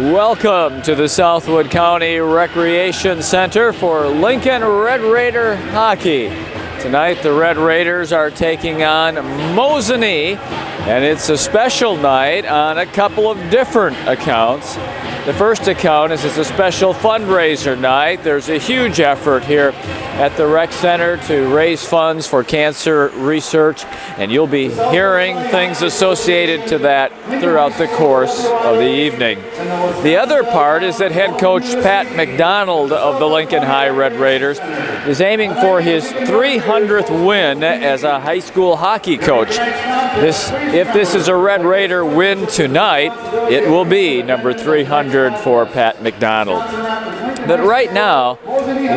Welcome to the Southwood County Recreation Center for Lincoln Red Raider hockey. Tonight the Red Raiders are taking on Mosinee, and it's a special night on a couple of different accounts. The first account is it's a special fundraiser night. There's a huge effort here at the rec center to raise funds for cancer research, and you'll be hearing things associated to that throughout the course of the evening. The other part is that head coach Pat McDonald of the Lincoln High Red Raiders is aiming for his 300th win as a high school hockey coach. If this is a Red Raider win tonight, it will be number 300 for Pat McDonald. But right now,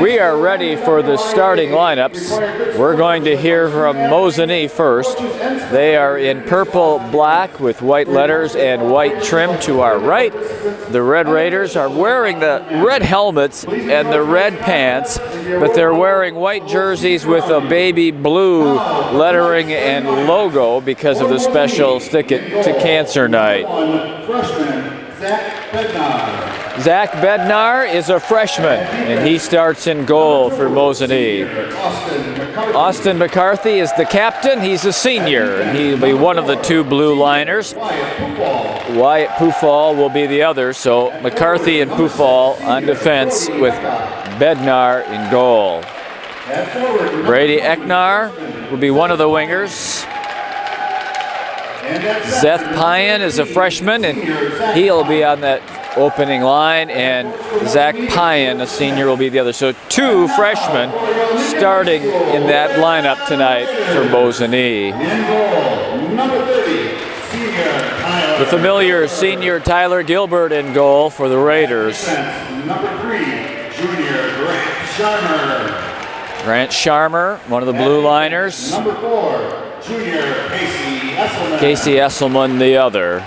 we are ready for the starting lineups. We're going to hear from Mosinee first. They are in purple black with white letters and white trim to our right. The Red Raiders are wearing the red helmets and the red pants, but they're wearing white jerseys with a baby blue lettering and logo because of the special Stick It to Cancer night. Zach Bednar is a freshman, and he starts in goal for Mosinee. Austin McCarthy is the captain. He's a senior, and he'll be one of the two blue liners. Wyatt Pufall will be the other, so McCarthy and Pufall on defense with Bednar in goal. Brady Eknar will be one of the wingers. Seth Pyan is a freshman, and he'll be on that opening line, and Zach Pyan, a senior, will be the other. So two freshmen starting in that lineup tonight for Mosinee. The familiar senior Tyler Gilbert in goal for the Raiders. Number 3, junior Grant Sharmer, one of the blue liners. Number 4, junior Casey Esselman, the other.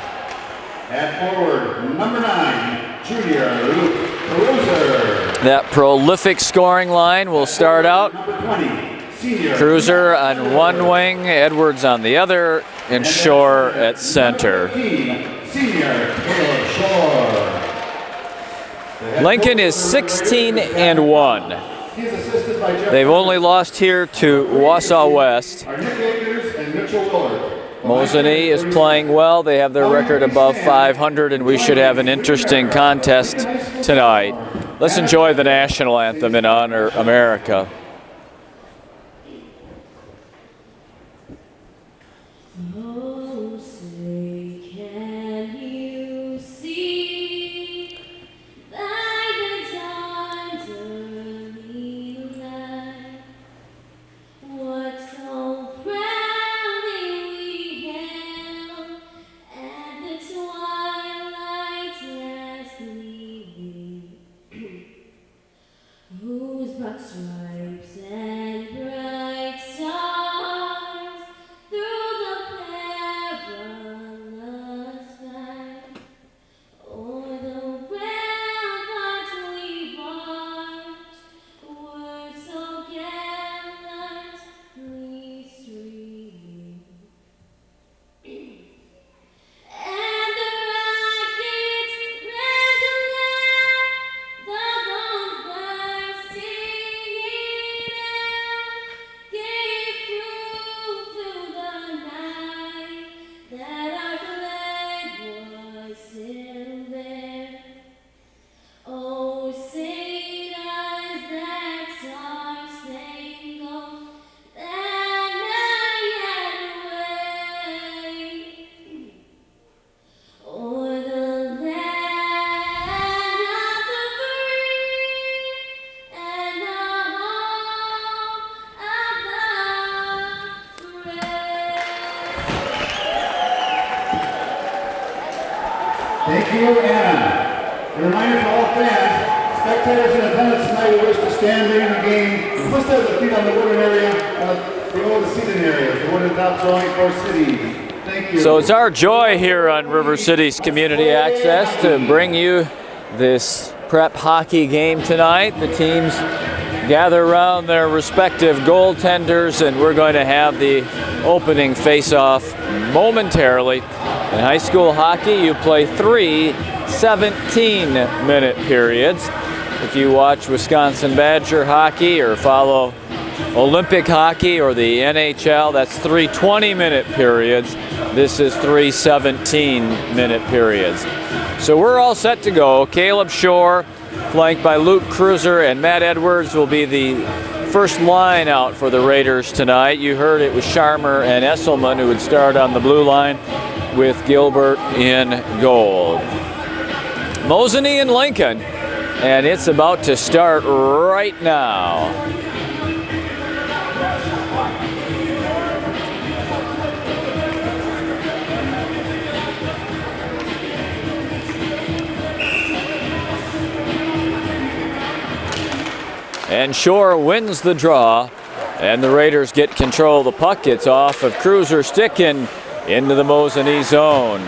At forward, number 9, junior Luke Cruiser. That prolific scoring line will start out. Number 20, senior Cruiser on one wing, Edwards on the other, and Shore at center. 13, senior Caleb Shore. Lincoln is 16-1. They've only lost here to Wausau West. Mosinee is playing well. They have their record above 500, and we should have an interesting contest tonight. Let's enjoy the national anthem in honor of America. Stripes and bright stars through the perilous fight, o'er the ramparts we marched, were so gallantly streaming. And the rockets ran to land, the bombs bursting gave proof to the night that our flag was still there. Oh, say does that star-spangled banner yet wave o'er the land of the free and the home of the brave. Thank you, Anna. A reminder to all fans, spectators in attendance tonight who wish to stand during the game must have their feet on the wooden area, below the seating areas, the wooden tops drawing for City. Thank you. So it's our joy here on River City's Community Access to bring you this prep hockey game tonight. The teams gather around their respective goaltenders, and we're going to have the opening face-off momentarily. In high school hockey, you play 3 17-minute periods. If you watch Wisconsin Badger hockey or follow Olympic hockey or the NHL, that's 3 20-minute periods. This is 3 17-minute periods. So we're all set to go. Caleb Shore, flanked by Luke Cruiser, and Matt Edwards will be the first line out for the Raiders tonight. You heard it was Sharmer and Esselman who would start on the blue line with Gilbert in goal. Mosinee and Lincoln, and it's about to start right now. And Shore wins the draw, and the Raiders get control of the puck. It's off of Cruiser stick and into the Mosinee zone.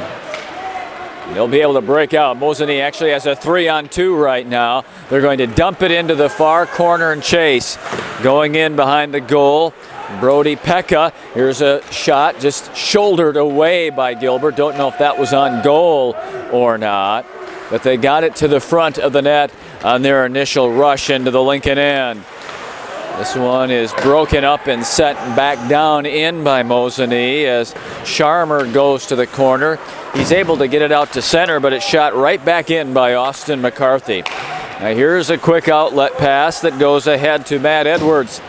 They'll be able to break out. Mosinee actually has a 3-on-2 right now. They're going to dump it into the far corner and chase. Going in behind the goal, Brody Pekka. Here's a shot just shouldered away by Gilbert. Don't know if that was on goal or not, but they got it to the front of the net on their initial rush into the Lincoln end. This one is broken up and set back down in by Mosinee as Sharmer goes to the corner. He's able to get it out to center, but it's shot right back in by Austin McCarthy. Now here's a quick outlet pass that goes ahead to Matt Edwards.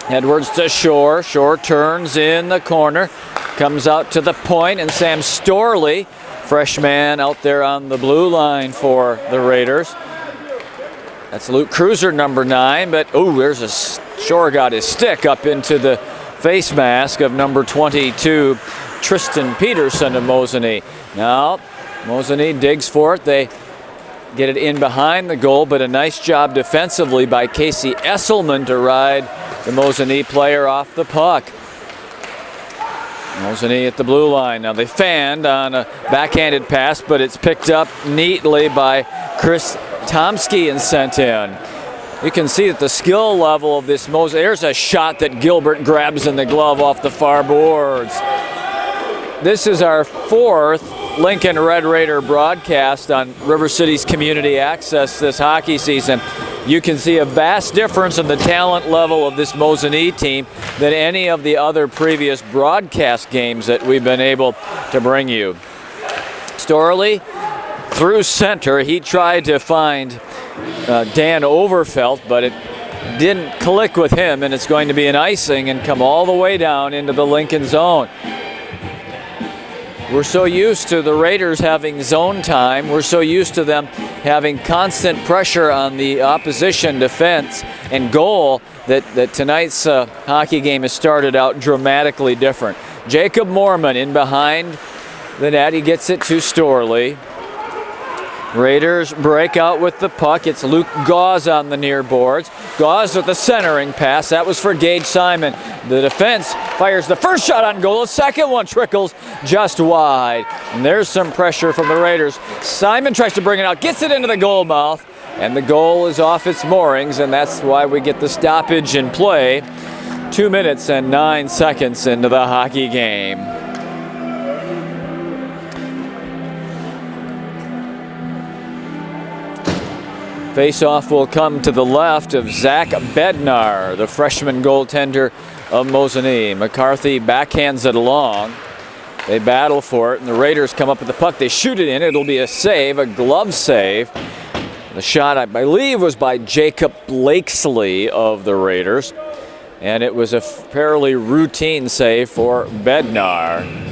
Edwards to Shore. Shore turns in the corner, comes out to the point, and Sam Storley, freshman out there on the blue line for the Raiders. That's Luke Cruiser, number 9, but there's a Shore got his stick up into the face mask of number 22, Tristan Peterson of Mosinee. Now, Mosinee digs for it. They get it in behind the goal, but a nice job defensively by Casey Esselman to ride the Mosinee player off the puck. Mosinee at the blue line. Now they fanned on a backhanded pass, but it's picked up neatly by Chris Tomsky and sent in. You can see that the skill level of this Mosinee. There's a shot that Gilbert grabs in the glove off the far boards. This is our 4th Lincoln Red Raider broadcast on River City's Community Access this hockey season. You can see a vast difference in the talent level of this Mosinee team than any of the other previous broadcast games that we've been able to bring you. Storley through center. He tried to find Dan Overfelt, but it didn't click with him, and it's going to be an icing and come all the way down into the Lincoln zone. We're so used to the Raiders having zone time. We're so used to them having constant pressure on the opposition defense and goal that tonight's hockey game has started out dramatically different. Jacob Mormon in behind the net. He gets it to Storley. Raiders break out with the puck. It's Luke Gauze on the near boards. Gauze with the centering pass. That was for Gage Simon. The defense fires the first shot on goal. The second one trickles just wide. And there's some pressure from the Raiders. Simon tries to bring it out, gets it into the goal mouth, and the goal is off its moorings, and that's why we get the stoppage in play. 2 minutes and 9 seconds into the hockey game. Face-off will come to the left of Zach Bednar, the freshman goaltender of Mosinee. McCarthy backhands it along. They battle for it, and the Raiders come up with the puck. They shoot it in. It'll be a save, a glove save. The shot, I believe, was by Jacob Blakesley of the Raiders, and it was a fairly routine save for Bednar.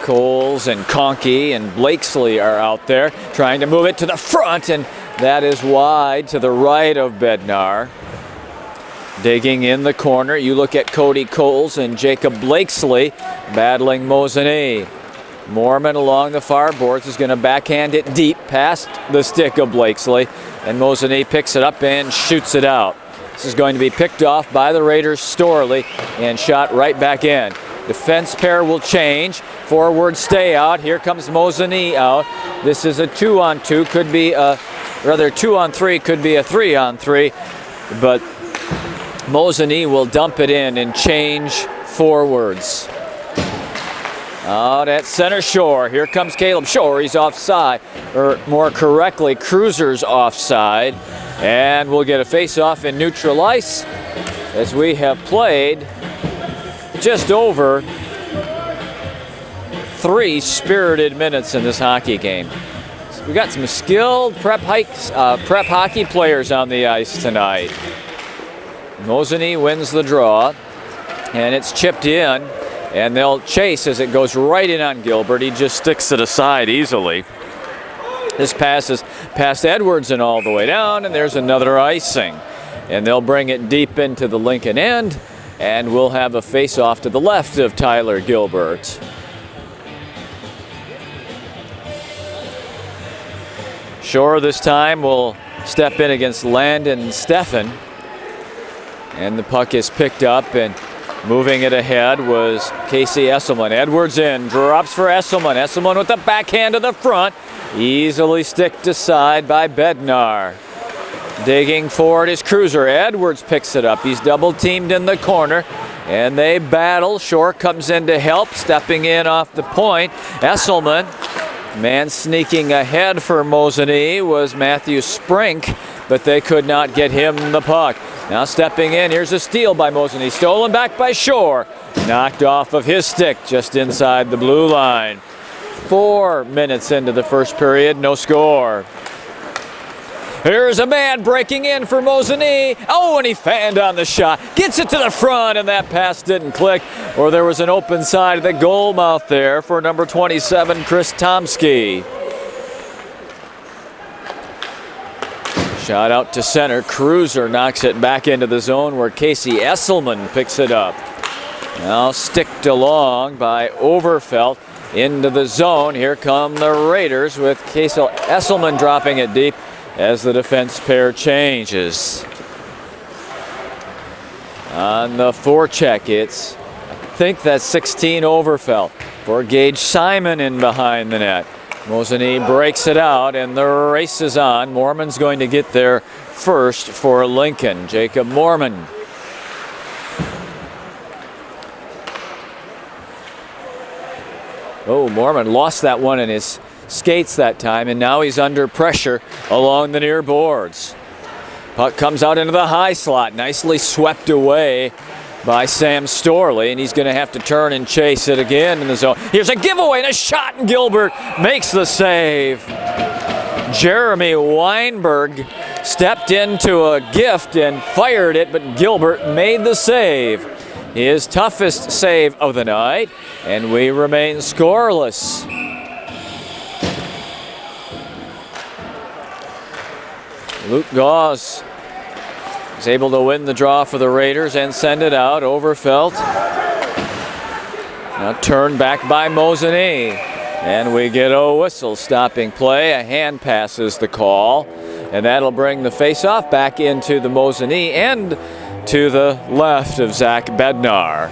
Coles and Conkey and Blakesley are out there trying to move it to the front, and that is wide to the right of Bednar. Digging in the corner, you look at Cody Coles and Jacob Blakesley battling Mosinee. Mormon along the far boards is going to backhand it deep past the stick of Blakesley, and Mosinee picks it up and shoots it out. This is going to be picked off by the Raiders' Storley and shot right back in. Defense pair will change. Forward stay out. Here comes Mosinee out. This is a 2-on-2. Could be a rather 2-on-3 could be a 3-on-3, but Mosinee will dump it in and change forwards. Out at center shore, here comes Caleb Shore. He's offside, or more correctly, Cruiser's offside. And we'll get a face-off in neutral ice as we have played just over 3 spirited minutes in this hockey game. So we got some skilled prep hockey players on the ice tonight. Mosinee wins the draw, and it's chipped in, and they'll chase as it goes right in on Gilbert. He just sticks it aside easily. This pass is past Edwards and all the way down, and there's another icing. And they'll bring it deep into the Lincoln end, and we'll have a face-off to the left of Tyler Gilbert. Shore this time will step in against Landon Steffen. And the puck is picked up, and moving it ahead was Casey Esselman. Edwards in, drops for Esselman. Esselman with the backhand to the front. Easily sticked aside by Bednar. Digging forward is Cruiser. Edwards picks it up. He's double teamed in the corner, and they battle. Shore comes in to help, stepping in off the point. Esselman, man sneaking ahead for Mosinee was Matthew Sprink, but they could not get him the puck. Now stepping in, here's a steal by Mosinee. Stolen back by Shore. Knocked off of his stick just inside the blue line. 4 minutes into the first period, no score. Here's a man breaking in for Mosinee. Oh, and he fanned on the shot. Gets it to the front, and that pass didn't click, or there was an open side of the goal mouth there for number 27, Chris Tomsky. Shot out to center. Cruiser knocks it back into the zone where Casey Esselman picks it up. Now sticked along by Overfelt into the zone. Here come the Raiders with Casey Esselman dropping it deep as the defense pair changes. On the forecheck, I think that's 16 Overfelt for Gage Simon in behind the net. Mosinee breaks it out, and the race is on. Mormon's going to get there first for Lincoln. Jacob Mormon. Oh, Mormon lost that one in his skates that time, and now he's under pressure along the near boards. Puck comes out into the high slot, nicely swept away by Sam Storley, and he's going to have to turn and chase it again in the zone. Here's a giveaway and a shot, and Gilbert makes the save. Jeremy Weinberg stepped into a gift and fired it, but Gilbert made the save. His toughest save of the night, and we remain scoreless. Luke Gauze is able to win the draw for the Raiders and send it out. Overfelt. Now turned back by Mosinee. And we get a whistle stopping play. A hand pass is the call. And that'll bring the face-off back into the Mosinee end to the left of Zach Bednar.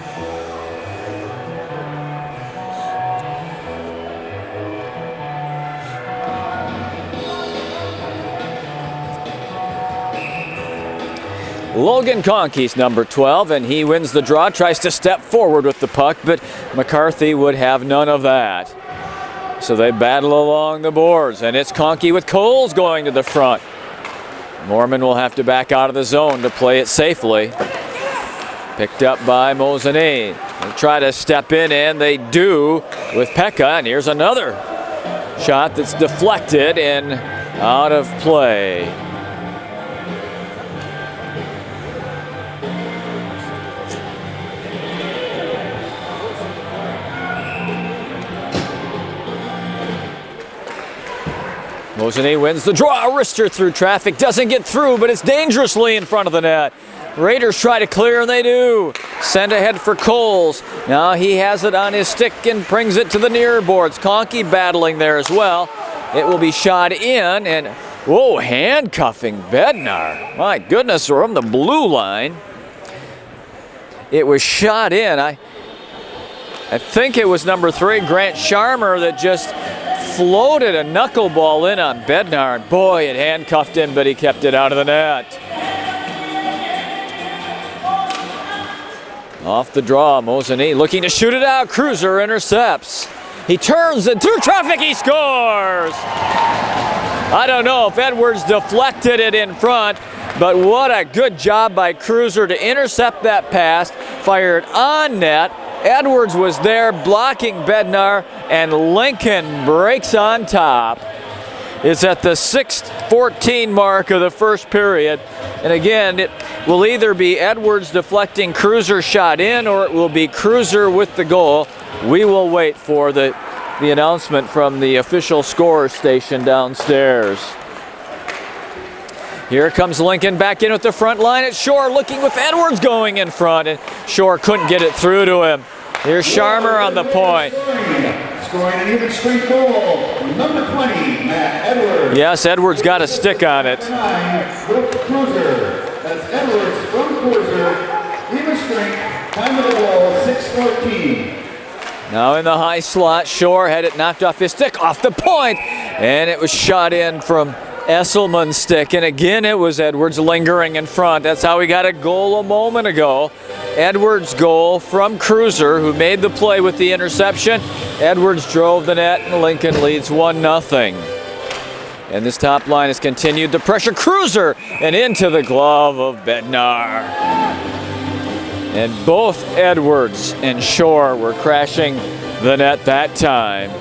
Logan Conkey's number 12, and he wins the draw, tries to step forward with the puck, but McCarthy would have none of that. So they battle along the boards, and it's Conkey with Coles going to the front. Mormon will have to back out of the zone to play it safely. Picked up by Mosinee. They try to step in, and they do with Pekka, and here's another shot that's deflected and out of play. Mosinee wins the draw. A wrister through traffic. Doesn't get through, but it's dangerously in front of the net. Raiders try to clear, and they do. Send ahead for Coles. Now he has it on his stick and brings it to the near boards. Conkey battling there as well. It will be shot in, and whoa, handcuffing Bednar. My goodness, from the blue line. It was shot in. I think it was number 3, Grant Sharmer, that just floated a knuckleball in on Bednar, and boy, it handcuffed him, but he kept it out of the net. Off the draw, Mosinee looking to shoot it out. Cruiser intercepts. He turns and through traffic, he scores! I don't know if Edwards deflected it in front, but what a good job by Cruiser to intercept that pass, fired on net. Edwards was there blocking Bednar, and Lincoln breaks on top. It's at the 6:14 mark of the first period. And again, it will either be Edwards deflecting Cruiser's shot in, or it will be Cruiser with the goal. We will wait for the announcement from the official score station downstairs. Here comes Lincoln back in with the front line at Shore, looking with Edwards going in front, and Shore couldn't get it through to him. Here's Sharmer on the point. Scoring an even strength goal, number 20, Matt Edwards. Yes, Edwards got a stick on it. With Cruiser. That's Edwards from Cruiser. Even strength, time of the goal, 6:14. Now in the high slot, Shore had it knocked off his stick, off the point, and it was shot in from Esselman's stick, and again it was Edwards lingering in front. That's how we got a goal a moment ago. Edwards' goal from Cruiser, who made the play with the interception. Edwards drove the net, and Lincoln leads 1-0. And this top line has continued to pressure Cruiser, and into the glove of Bednar. And both Edwards and Shore were crashing the net that time.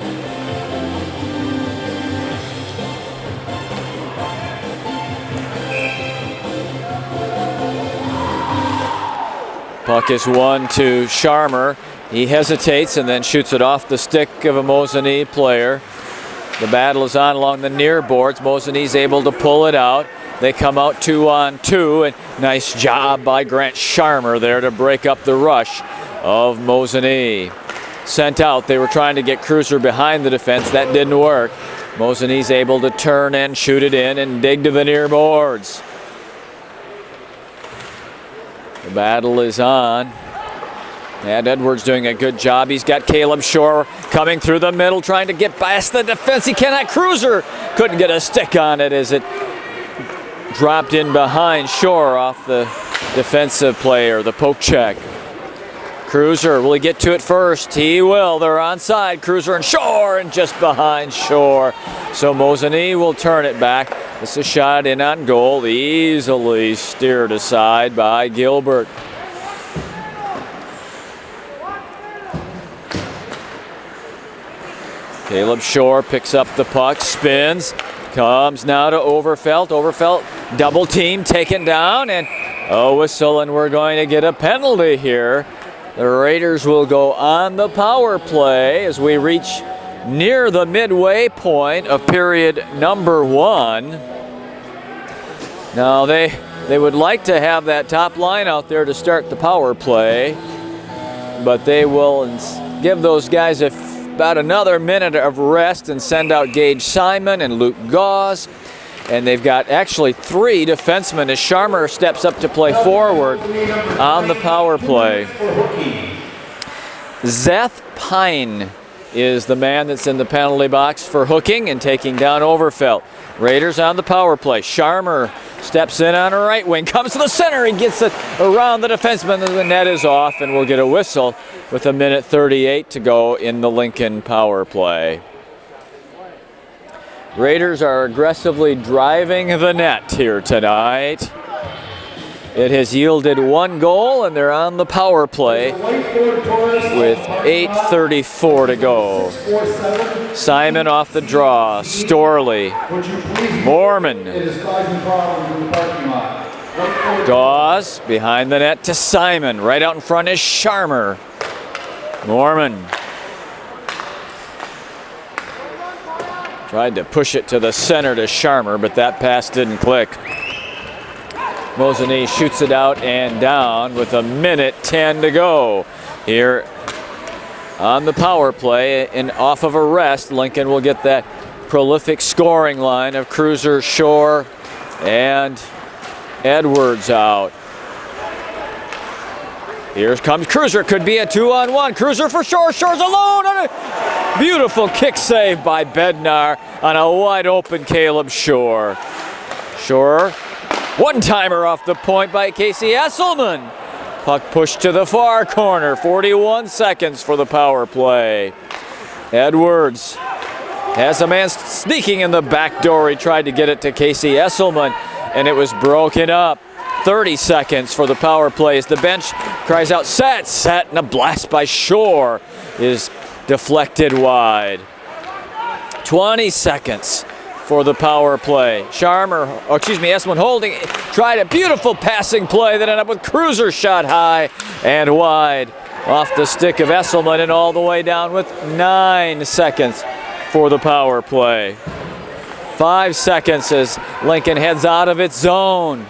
Puck is won to Sharmer. He hesitates and then shoots it off the stick of a Mosinee player. The battle is on along the near boards. Mosinee's able to pull it out. They come out 2-on-2, and nice job by Grant Sharmer there to break up the rush of Mosinee. Sent out. They were trying to get Cruiser behind the defense. That didn't work. Mosinee's able to turn and shoot it in and dig to the near boards. The battle is on. And Edwards doing a good job. He's got Caleb Shore coming through the middle, trying to get past the defense. He cannot. Cruiser couldn't get a stick on it as it dropped in behind Shore off the defensive player, the poke check. Cruiser, will he get to it first? He will. They're onside. Cruiser and Shore, and just behind Shore. So Mosinee will turn it back. This is a shot in on goal, easily steered aside by Gilbert. Caleb Shore picks up the puck, spins, comes now to Overfelt. Overfelt double team taken down, and a whistle, and we're going to get a penalty here. The Raiders will go on the power play as we reach near the midway point of period number 1. Now they would like to have that top line out there to start the power play, but they will give those guys about another minute of rest and send out Gage Simon and Luke Gauze. And they've got actually 3 defensemen as Sharmer steps up to play forward on the power play. Zeth Pine is the man that's in the penalty box for hooking and taking down Overfelt. Raiders on the power play. Sharmer steps in on a right wing, comes to the center, he gets it around the defenseman, and the net is off, and we'll get a whistle with 1:38 to go in the Lincoln power play. Raiders are aggressively driving the net here tonight. It has yielded 1 goal, and they're on the power play with 8:34 to go. Simon off the draw. Storley. Mormon. Gauze behind the net to Simon. Right out in front is Sharmer. Mormon. Tried to push it to the center to Sharmer, but that pass didn't click. Mosinee shoots it out and down with 1:10 to go here on the power play. And off of a rest, Lincoln will get that prolific scoring line of Cruiser, Shore, and Edwards out. Here comes Cruiser. Could be a 2-on-1. Cruiser for Shore. Shore's alone. Beautiful kick save by Bednar on a wide open Caleb Shore. Shore, one-timer off the point by Casey Esselman. Puck pushed to the far corner, 41 seconds for the power play. Edwards has a man sneaking in the back door. He tried to get it to Casey Esselman, and it was broken up. 30 seconds for the power play as the bench cries out, set, and a blast by Shore is deflected wide. 20 seconds for the power play. Esselman holding, tried a beautiful passing play that ended up with Cruiser shot high and wide off the stick of Esselman and all the way down with 9 seconds for the power play. 5 seconds as Lincoln heads out of its zone.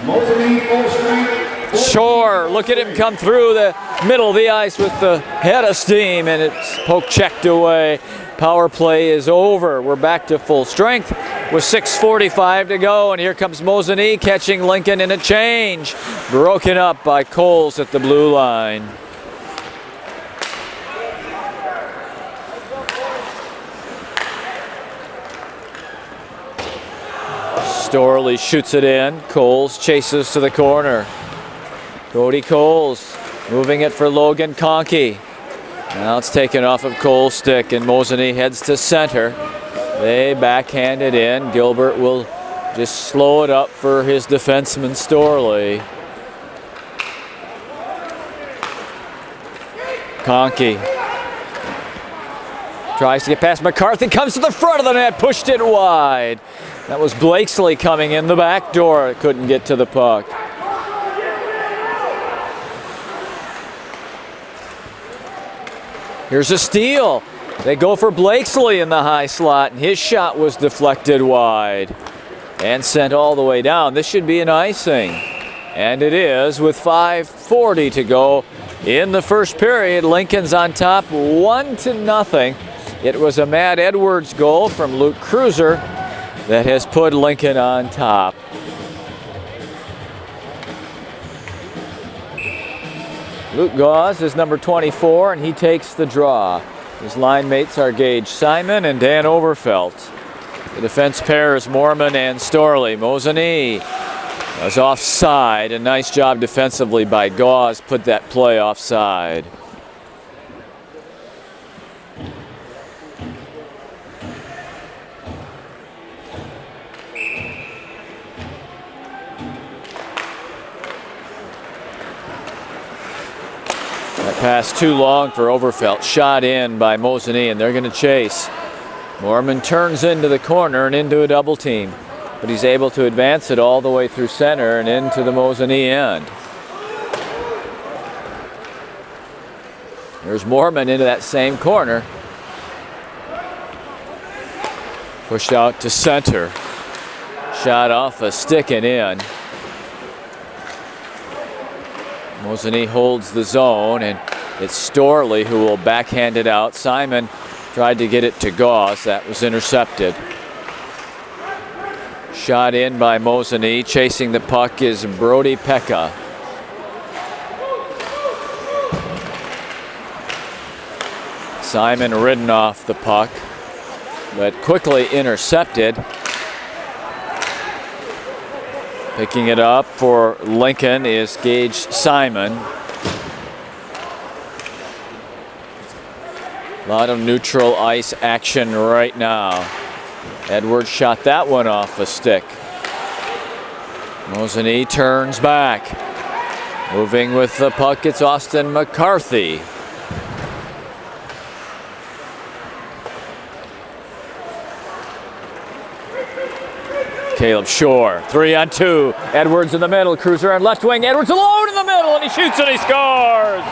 Mosinee full strength. Shore, look at him come through the middle of the ice with the head of steam, and it's poke checked away. Power play is over. We're back to full strength with 6:45 to go, and here comes Mosinee catching Lincoln in a change. Broken up by Coles at the blue line. Storley shoots it in. Coles chases to the corner. Cody Coles moving it for Logan Conkey. Now it's taken off of Cole's stick, and Mosinee heads to center. They backhand it in. Gilbert will just slow it up for his defenseman Storley. Conkey tries to get past McCarthy, comes to the front of the net, pushed it wide. That was Blakesley coming in the back door. Couldn't get to the puck. Here's a steal. They go for Blakesley in the high slot, and his shot was deflected wide and sent all the way down. This should be an icing, and it is with 5:40 to go in the first period. Lincoln's on top 1-0. It was a Matt Edwards goal from Luke Cruiser that has put Lincoln on top. Luke Gauze is number 24, and he takes the draw. His line mates are Gage Simon and Dan Overfelt. The defense pair is Mormon and Storley. Mosinee was offside. A nice job defensively by Gauze, put that play offside. Pass too long for Overfelt. Shot in by Mosinee, and they're going to chase. Mormon turns into the corner and into a double team, but he's able to advance it all the way through center and into the Mosinee end. There's Mormon into that same corner. Pushed out to center. Shot off a stick and in. Mosinee holds the zone, and it's Storley who will backhand it out. Simon tried to get it to Gauze. That was intercepted. Shot in by Mosinee. Chasing the puck is Brody Pekka. Simon ridden off the puck, but quickly intercepted. Picking it up for Lincoln is Gage Simon. A lot of neutral ice action right now. Edwards shot that one off a stick. Mosinee turns back. Moving with the puck, it's Austin McCarthy. Caleb Shore, 3-on-2. Edwards in the middle, Cruiser on left wing. Edwards alone in the middle, and he shoots and he scores!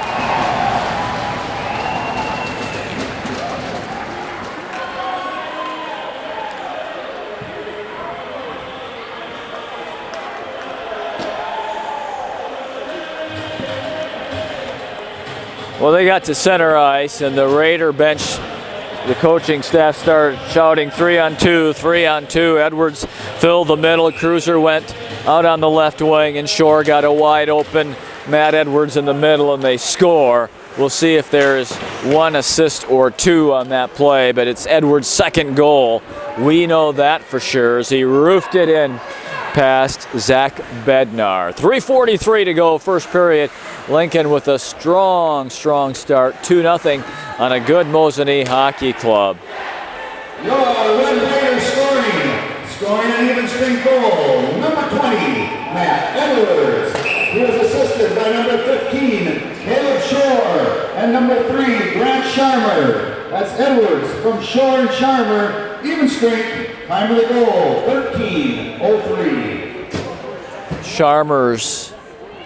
Well, they got to center ice, and the Raider bench, the coaching staff started shouting 3-on-2, 3-on-2. Edwards filled the middle. Cruiser went out on the left wing, and Shore got a wide open Matt Edwards in the middle, and they score. We'll see if there is 1 assist or 2 on that play, but it's Edwards' second goal. We know that for sure as he roofed it in past Zach Bednar. 3:43 to go, first period. Lincoln with a strong start, 2-0 on a good Mosinee hockey club. Your Red Raiders scoring an even strength goal. Number 20, Matt Edwards. He was assisted by number 15, Caleb Shore, and number 3, Grant Sharmer. That's Edwards from Shore and Sharmer. Even strength. Time of the goal, 13:03. Sharmer's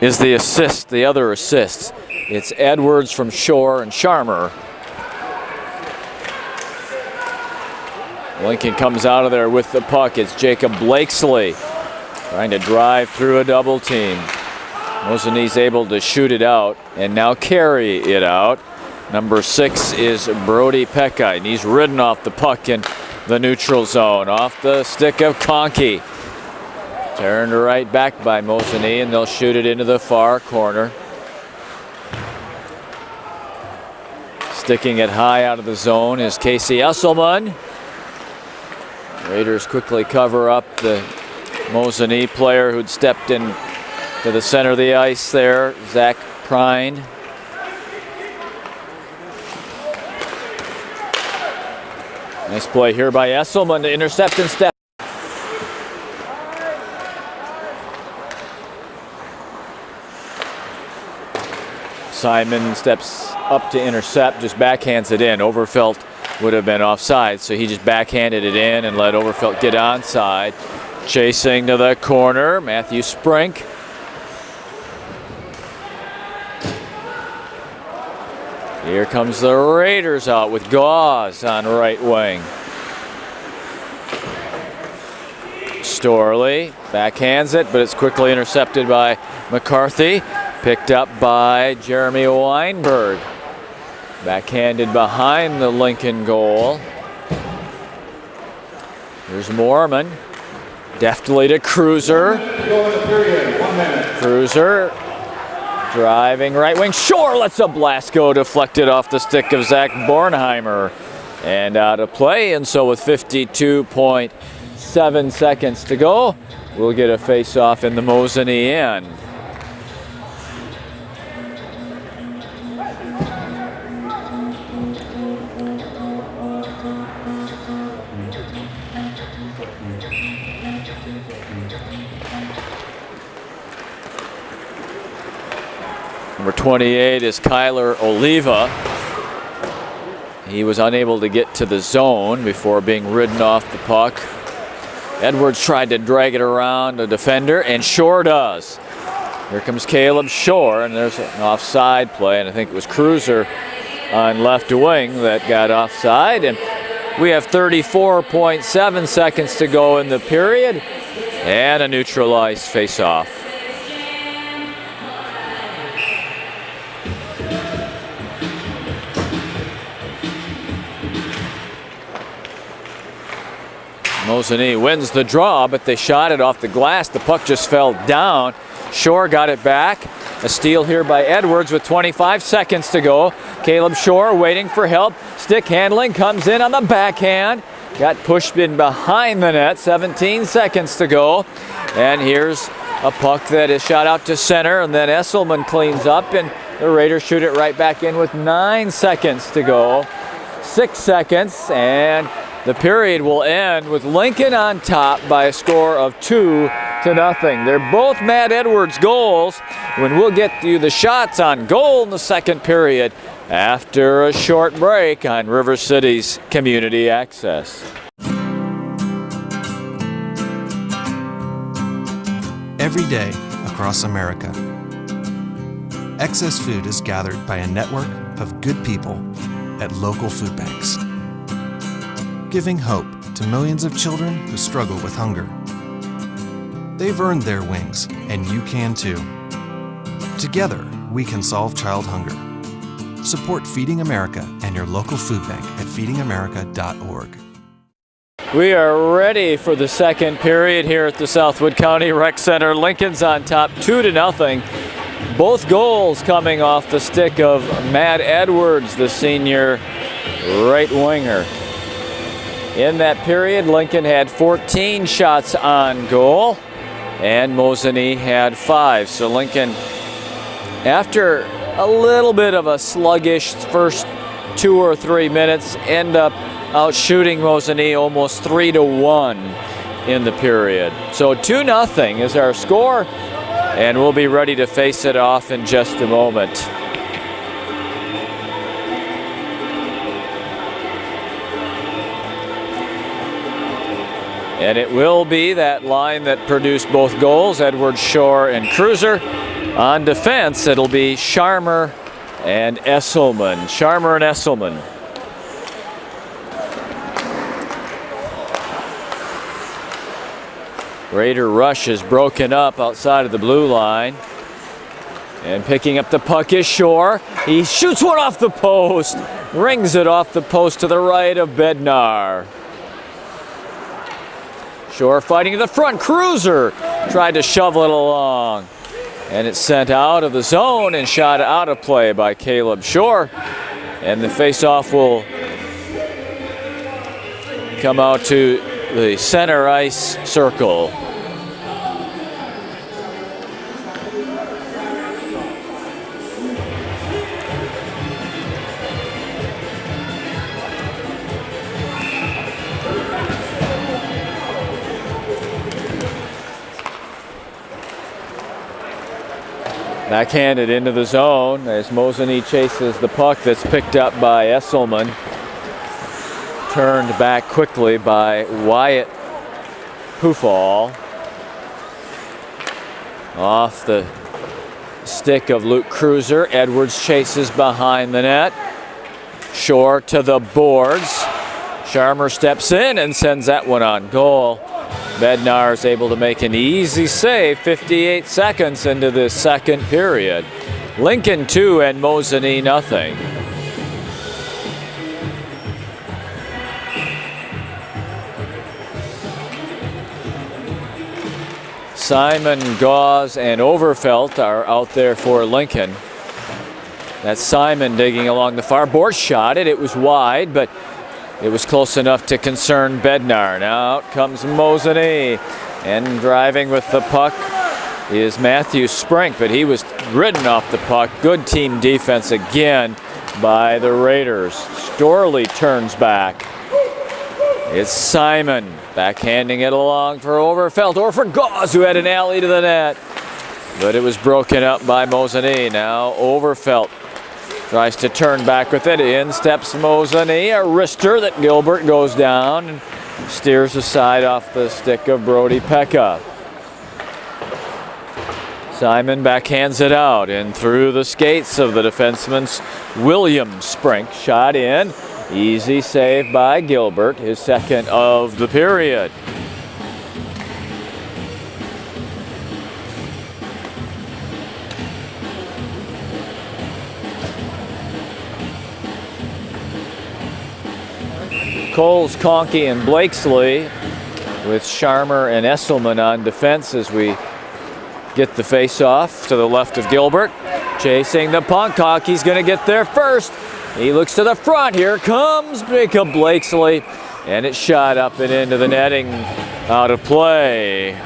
is the assist, the other assist. It's Edwards from Shore and Sharmer. Lincoln comes out of there with the puck. It's Jacob Blakesley trying to drive through a double team. Mosinee's able to shoot it out and now carry it out. Number 6 is Brody Pekka, and he's ridden off the puck in the neutral zone. Off the stick of Conkey. Turned right back by Mosinee, and they'll shoot it into the far corner. Sticking it high out of the zone is Casey Esselman. Raiders quickly cover up the Mosinee player who'd stepped in to the center of the ice there, Zach Prine. Nice play here by Esselman to intercept and step. Simon steps up to intercept, just backhands it in. Overfelt would have been offside, so he just backhanded it in and let Overfelt get onside. Chasing to the corner, Matthew Sprink. Here comes the Raiders out with Gauze on right wing. Storley backhands it, but it's quickly intercepted by McCarthy. Picked up by Jeremy Weinberg. Backhanded behind the Lincoln goal. Here's Moorman. Deftly to Cruiser. Cruiser driving right wing. Shore lets a blast go, deflected off the stick of Zach Bornheimer. And out of play, and so with 52.7 seconds to go, we'll get a face-off in the Mosinee end. Number 28 is Kyler Oliva. He was unable to get to the zone before being ridden off the puck. Edwards tried to drag it around a defender, and Shore does. Here comes Caleb Shore, and there's an offside play, and I think it was Cruiser on left wing that got offside. And we have 34.7 seconds to go in the period, and a neutralized face-off. Mosinee wins the draw, but they shot it off the glass. The puck just fell down. Shore got it back. A steal here by Edwards with 25 seconds to go. Caleb Shore waiting for help. Stick handling comes in on the backhand. Got pushed in behind the net. 17 seconds to go. And here's a puck that is shot out to center, and then Esselman cleans up, and the Raiders shoot it right back in with 9 seconds to go. 6 seconds, and the period will end with Lincoln on top by a score of 2-0. They're both Matt Edwards goals when we'll get you the shots on goal in the second period after a short break on River City's Community Access. Every day across America, excess food is gathered by a network of good people at local food banks, giving hope to millions of children who struggle with hunger. They've earned their wings, and you can too. Together, we can solve child hunger. Support Feeding America and your local food bank at feedingamerica.org. We are ready for the second period here at the Southwood County Rec Center. Lincoln's on top 2-0 Both goals coming off the stick of Matt Edwards, the senior right winger. In that period, Lincoln had 14 shots on goal, and Mosinee had 5. So Lincoln, after a little bit of a sluggish first 2 or 3 minutes, end up out shooting Mosinee almost 3-1 in the period. So 2-0 is our score, and we'll be ready to face it off in just a moment. And it will be that line that produced both goals, Edwards, Shore, and Cruiser. On defense, it'll be Sharmer and Esselman. Sharmer and Esselman. Raider rush is broken up outside of the blue line. And picking up the puck is Shore. He shoots one off the post. Rings it off the post to the right of Bednar. Shore fighting to the front. Cruiser tried to shovel it along. And it's sent out of the zone and shot out of play by Caleb Shore. And the faceoff will come out to the center ice circle. Backhanded into the zone as Mosinee chases the puck that's picked up by Esselman. Turned back quickly by Wyatt Hoofall. Off the stick of Luke Cruiser. Edwards chases behind the net. Shore to the boards. Sharmer steps in and sends that one on goal. Bednar is able to make an easy save 58 seconds into the second period. Lincoln 2 and Mosinee nothing. Simon, Gauze, and Overfelt are out there for Lincoln. That's Simon digging along the far board, shot it. It was wide, but it was close enough to concern Bednar. Now out comes Mosinee, and driving with the puck is Matthew Sprink, but he was ridden off the puck. Good team defense again by the Raiders. Storley turns back. It's Simon backhanding it along for Overfelt, or for Gauze, who had an alley to the net. But it was broken up by Mosinee. Now Overfelt tries to turn back with it. In steps Mosinee, a wrister that Gilbert goes down and steers aside off the stick of Brody Pekka. Simon backhands it out and through the skates of the defenseman William Sprink. Shot in. Easy save by Gilbert, his second of the period. Coles, Conkey, and Blakesley with Sharmer and Esselman on defense as we get the face-off to the left of Gilbert. Chasing the puck, Conkey's going to get there first. He looks to the front. Here comes Jacob Blakesley, and it's shot up and into the netting, out of play.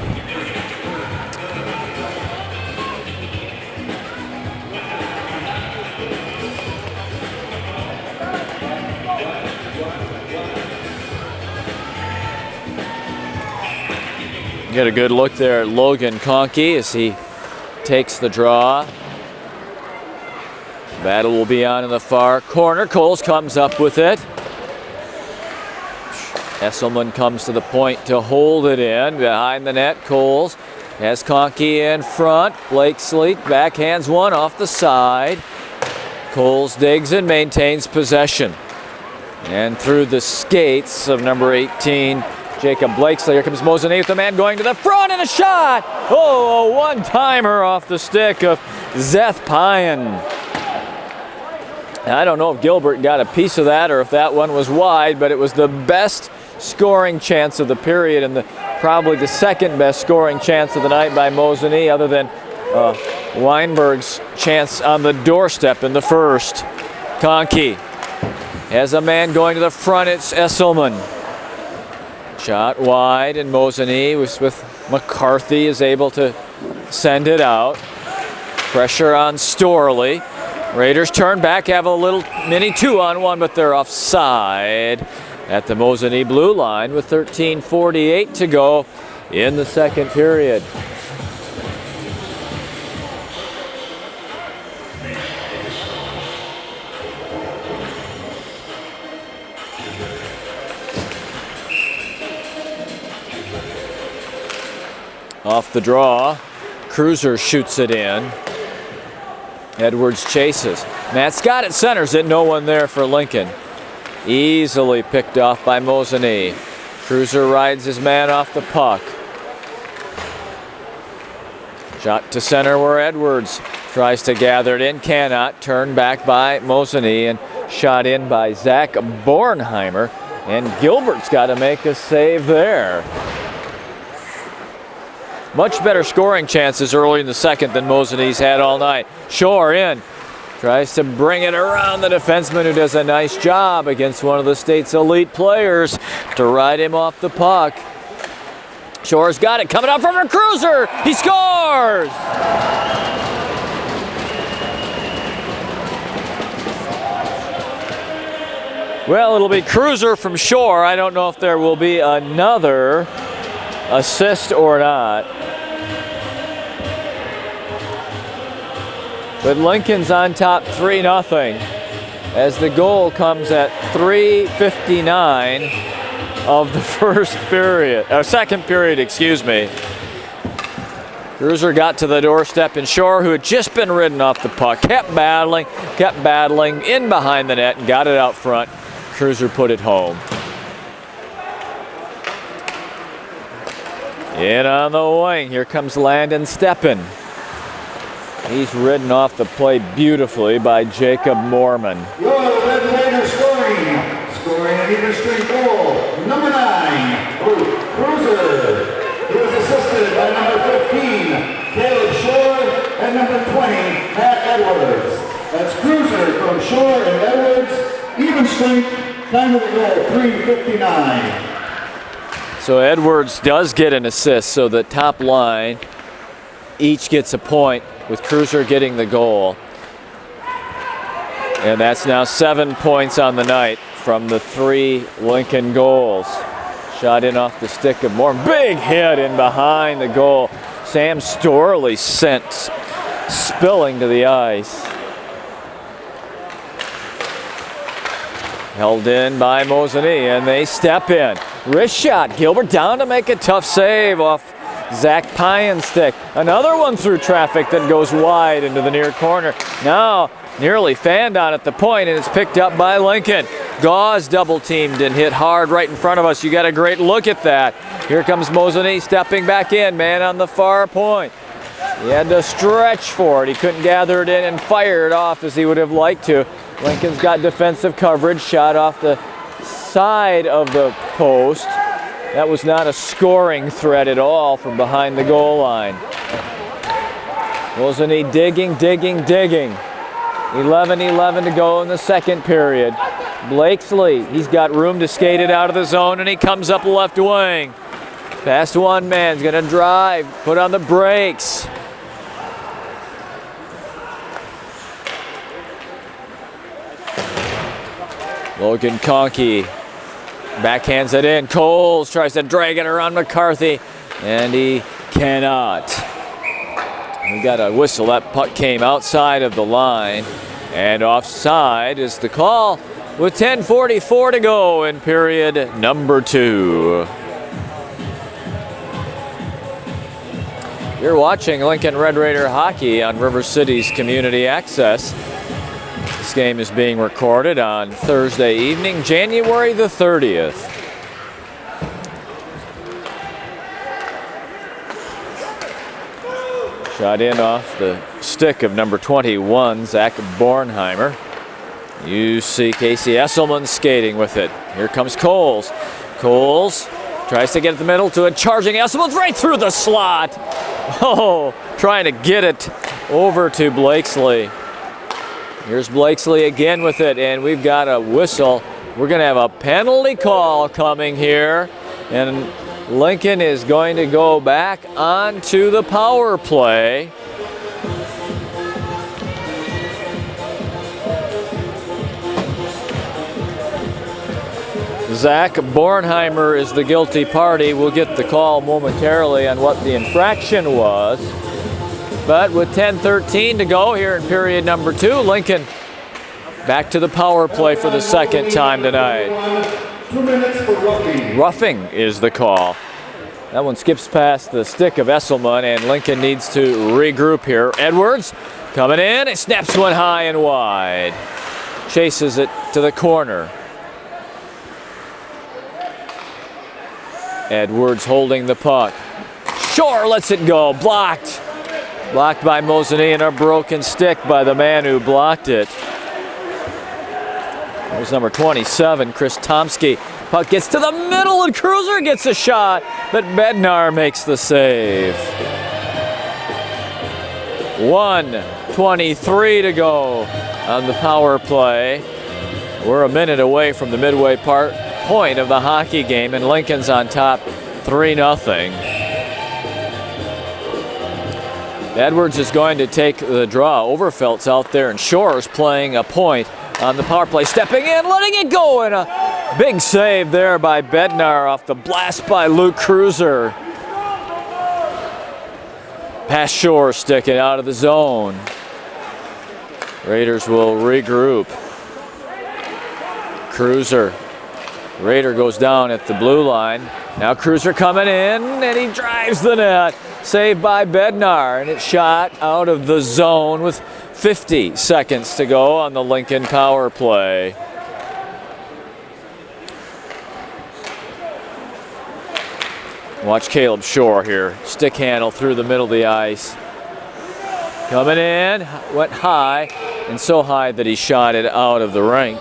Get a good look there at Logan Conkey as he takes the draw. Battle will be on in the far corner. Coles comes up with it. Esselman comes to the point to hold it in. Behind the net, Coles has Conkey in front. Blakesley backhands one off the side. Coles digs and maintains possession. And through the skates of number 18, Jacob Blakesley. Here comes Mosinee with the man going to the front, and a shot! Oh, a one-timer off the stick of Zeth Pyan. I don't know if Gilbert got a piece of that or if that one was wide, but it was the best scoring chance of the period and probably the second best scoring chance of the night by Mosinee, other than Weinberg's chance on the doorstep in the first. Conkey has a man going to the front. It's Esselman. Shot wide, and Mosinee with McCarthy is able to send it out. Pressure on Storley. Raiders turn back, have a little mini 2-on-1, but they're offside at the Mosinee blue line with 13:48 to go in the second period. Off the draw, Cruiser shoots it in. Edwards chases. Matt Scott at centers it, no one there for Lincoln. Easily picked off by Mosinee. Cruiser rides his man off the puck. Shot to center where Edwards tries to gather it in, cannot. Turned back by Mosinee and shot in by Zach Bornheimer. And Gilbert's got to make a save there. Much better scoring chances early in the second than Mosinee's had all night. Shore in. Tries to bring it around the defenseman, who does a nice job against one of the state's elite players to ride him off the puck. Shore's got it. Coming up from a Cruiser. He scores! Well, it'll be Cruiser from Shore. I don't know if there will be another assist or not. But Lincoln's on top 3-0 as the goal comes at 3:59 of the second period, excuse me. Cruiser got to the doorstep, and Shore, who had just been ridden off the puck, kept battling in behind the net and got it out front. Cruiser put it home. In on the wing, here comes Landon Steppen. He's ridden off the play beautifully by Jacob Mormon. Your Red Raiders scoring an even strength goal. Number 9, Cruiser. He was assisted by number 15, Caleb Shore, and number 20, Matt Edwards. That's Cruiser from Shore and Edwards. Even strength, time of the goal, 3:59. So Edwards does get an assist, so the top line each gets a point, with Cruiser getting the goal. And that's now 7 points on the night from the 3 Lincoln goals. Shot in off the stick of Mormon. Big hit in behind the goal. Sam Storley sent spilling to the ice. Held in by Mosinee, and they step in. Wrist shot. Gilbert down to make a tough save off Zach Pyen's stick. Another one through traffic that goes wide into the near corner. Now nearly fanned on at the point, and it's picked up by Lincoln. Gauze double teamed and hit hard right in front of us. You got a great look at that. Here comes Mosinee stepping back in, man on the far point. He had to stretch for it. He couldn't gather it in and fire it off as he would have liked to. Lincoln's got defensive coverage, shot off the side of the post. That was not a scoring threat at all from behind the goal line. Mosinee digging. 11-11 to go in the second period. Blakesley, he's got room to skate it out of the zone, and he comes up left wing. Past one man's gonna drive, put on the brakes. Logan Conkey backhands it in. Coles tries to drag it around McCarthy, and he cannot. We got a whistle. That puck came outside of the line, and offside is the call with 10:44 to go in period number 2. You're watching Lincoln Red Raider hockey on River City's Community Access. This game is being recorded on Thursday evening, January the 30th. Shot in off the stick of number 21, Zach Bornheimer. You see Casey Esselman skating with it. Here comes Coles. Coles tries to get at the middle to a charging Esselman right through the slot. Oh, trying to get it over to Blakesley. Here's Blakesley again with it, and we've got a whistle. We're going to have a penalty call coming here, and Lincoln is going to go back onto the power play. Zach Bornheimer is the guilty party. We'll get the call momentarily on what the infraction was. But with 10:13 to go here in period number 2, Lincoln back to the power play for the second time tonight. 2 minutes for roughing. Roughing is the call. That one skips past the stick of Esselman, and Lincoln needs to regroup here. Edwards coming in, it snaps one high and wide. Chases it to the corner. Edwards holding the puck. Shore lets it go, blocked. Blocked by Mosinee, and a broken stick by the man who blocked it. That was number 27, Chris Tomsky. Puck gets to the middle, and Cruiser gets a shot, but Bednar makes the save. 1:23 to go on the power play. We're a minute away from the midway point of the hockey game, and Lincoln's on top 3-0. Edwards is going to take the draw. Overfelt's out there, and Shore's playing a point on the power play. Stepping in, letting it go, and a big save there by Bednar off the blast by Luke Cruiser. Past Shore, sticking out of the zone. Raiders will regroup. Cruiser. Raider goes down at the blue line. Now Cruiser coming in, and he drives the net. Saved by Bednar, and it's shot out of the zone with 50 seconds to go on the Lincoln power play. Watch Caleb Shore here. Stick handle through the middle of the ice. Coming in, went high, and so high that he shot it out of the rink.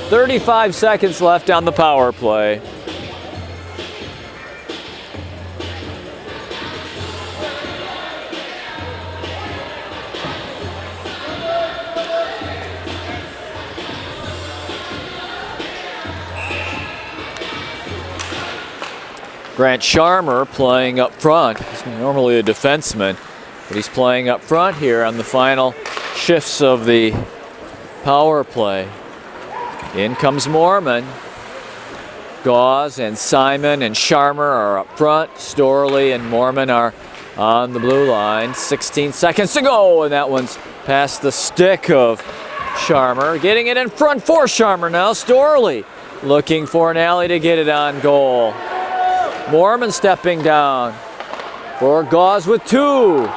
35 seconds left on the power play. Grant Sharmer playing up front. He's normally a defenseman, but he's playing up front here on the final shifts of the power play. In comes Mormon. Gauze and Simon and Sharmer are up front. Storley and Mormon are on the blue line. 16 seconds to go, and that one's past the stick of Sharmer. Getting it in front for Sharmer now. Storley looking for an alley to get it on goal. Mormon stepping down for Gauze with 2.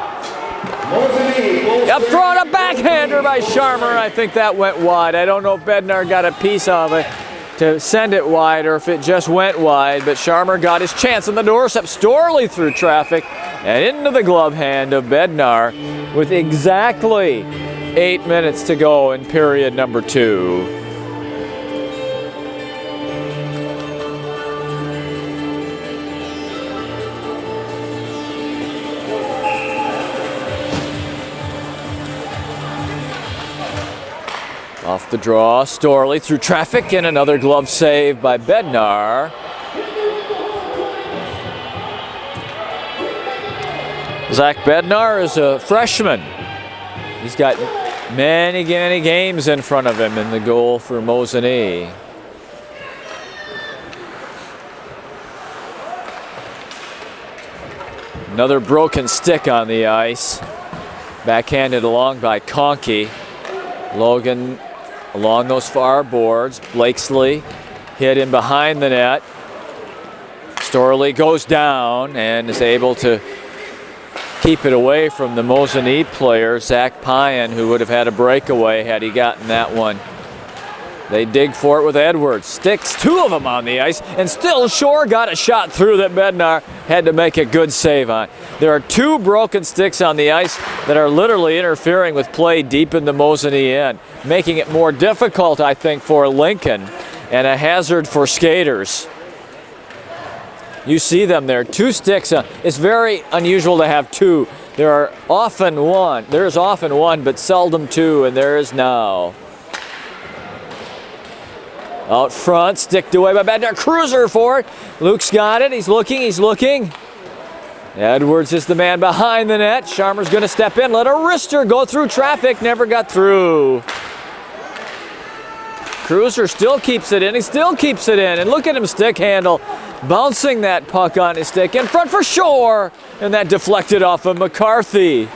Up front, a backhander by Sharmer. I think that went wide. I don't know if Bednar got a piece of it to send it wide or if it just went wide, but Sharmer got his chance on the doorstep. Storley through traffic and into the glove hand of Bednar with exactly 8 minutes to go in period number 2. Off the draw, Storley through traffic, and another glove save by Bednar. Zach Bednar is a freshman. He's got many games in front of him in the goal for Mosinee. Another broken stick on the ice. Backhanded along by Conkey. Logan along those far boards. Blakesley hit in behind the net. Storley goes down and is able to keep it away from the Mosinee player, Zach Pyan, who would have had a breakaway had he gotten that one. They dig for it with Edwards. Sticks 2 of them on the ice, and still Shore got a shot through that Bednar had to make a good save on. There are 2 broken sticks on the ice that are literally interfering with play deep in the Mosinee end, making it more difficult, I think, for Lincoln and a hazard for skaters. You see them there, 2 sticks. It's very unusual to have 2. There's often one, but seldom 2, and there is now. Out front, sticked away by Bednar. Cruiser for it. Luke's got it. He's looking. Edwards is the man behind the net. Sharmer's going to step in. Let a wrister go through traffic. Never got through. Cruiser still keeps it in. He still keeps it in. And look at him stick handle. Bouncing that puck on his stick. In front for Shore. And that deflected off of McCarthy.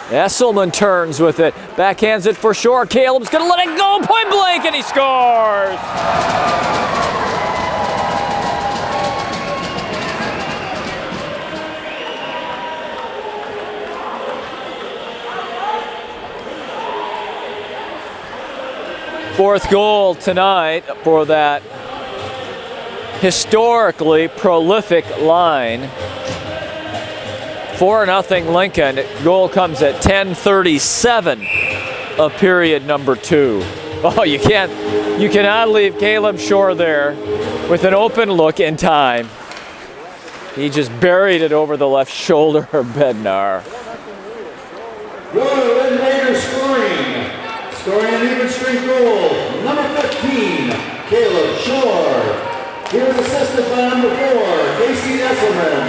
Esselman turns with it. Backhands it for Shore. Caleb's going to let it go. Point blank. And he scores. Fourth goal tonight for that historically prolific line. 4-0 Lincoln. Goal comes at 10:37 of period number 2. Oh, you cannot leave Caleb Shore there with an open look in time. He just buried it over the left shoulder of Bednar. Red Raiders scoring an even strength goal. Number 15, Caleb Shore. He was assisted by number 4, Casey Esselman.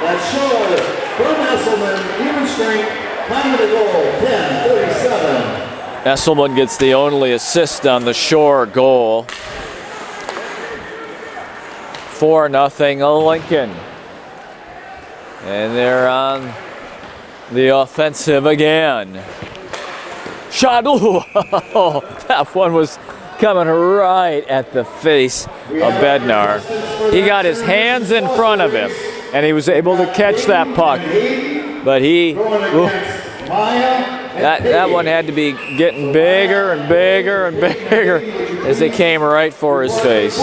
That's Shore from Esselman, even strength. Time of the goal, 10:37. Esselman gets the only assist on the Shore goal. 4-0 Lincoln. And they're on the offensive again. Shot, ooh, that one was coming right at the face of Bednar. He got his hands in front of him, and he was able to catch that puck. But that one had to be getting bigger and bigger and bigger as it came right for his face.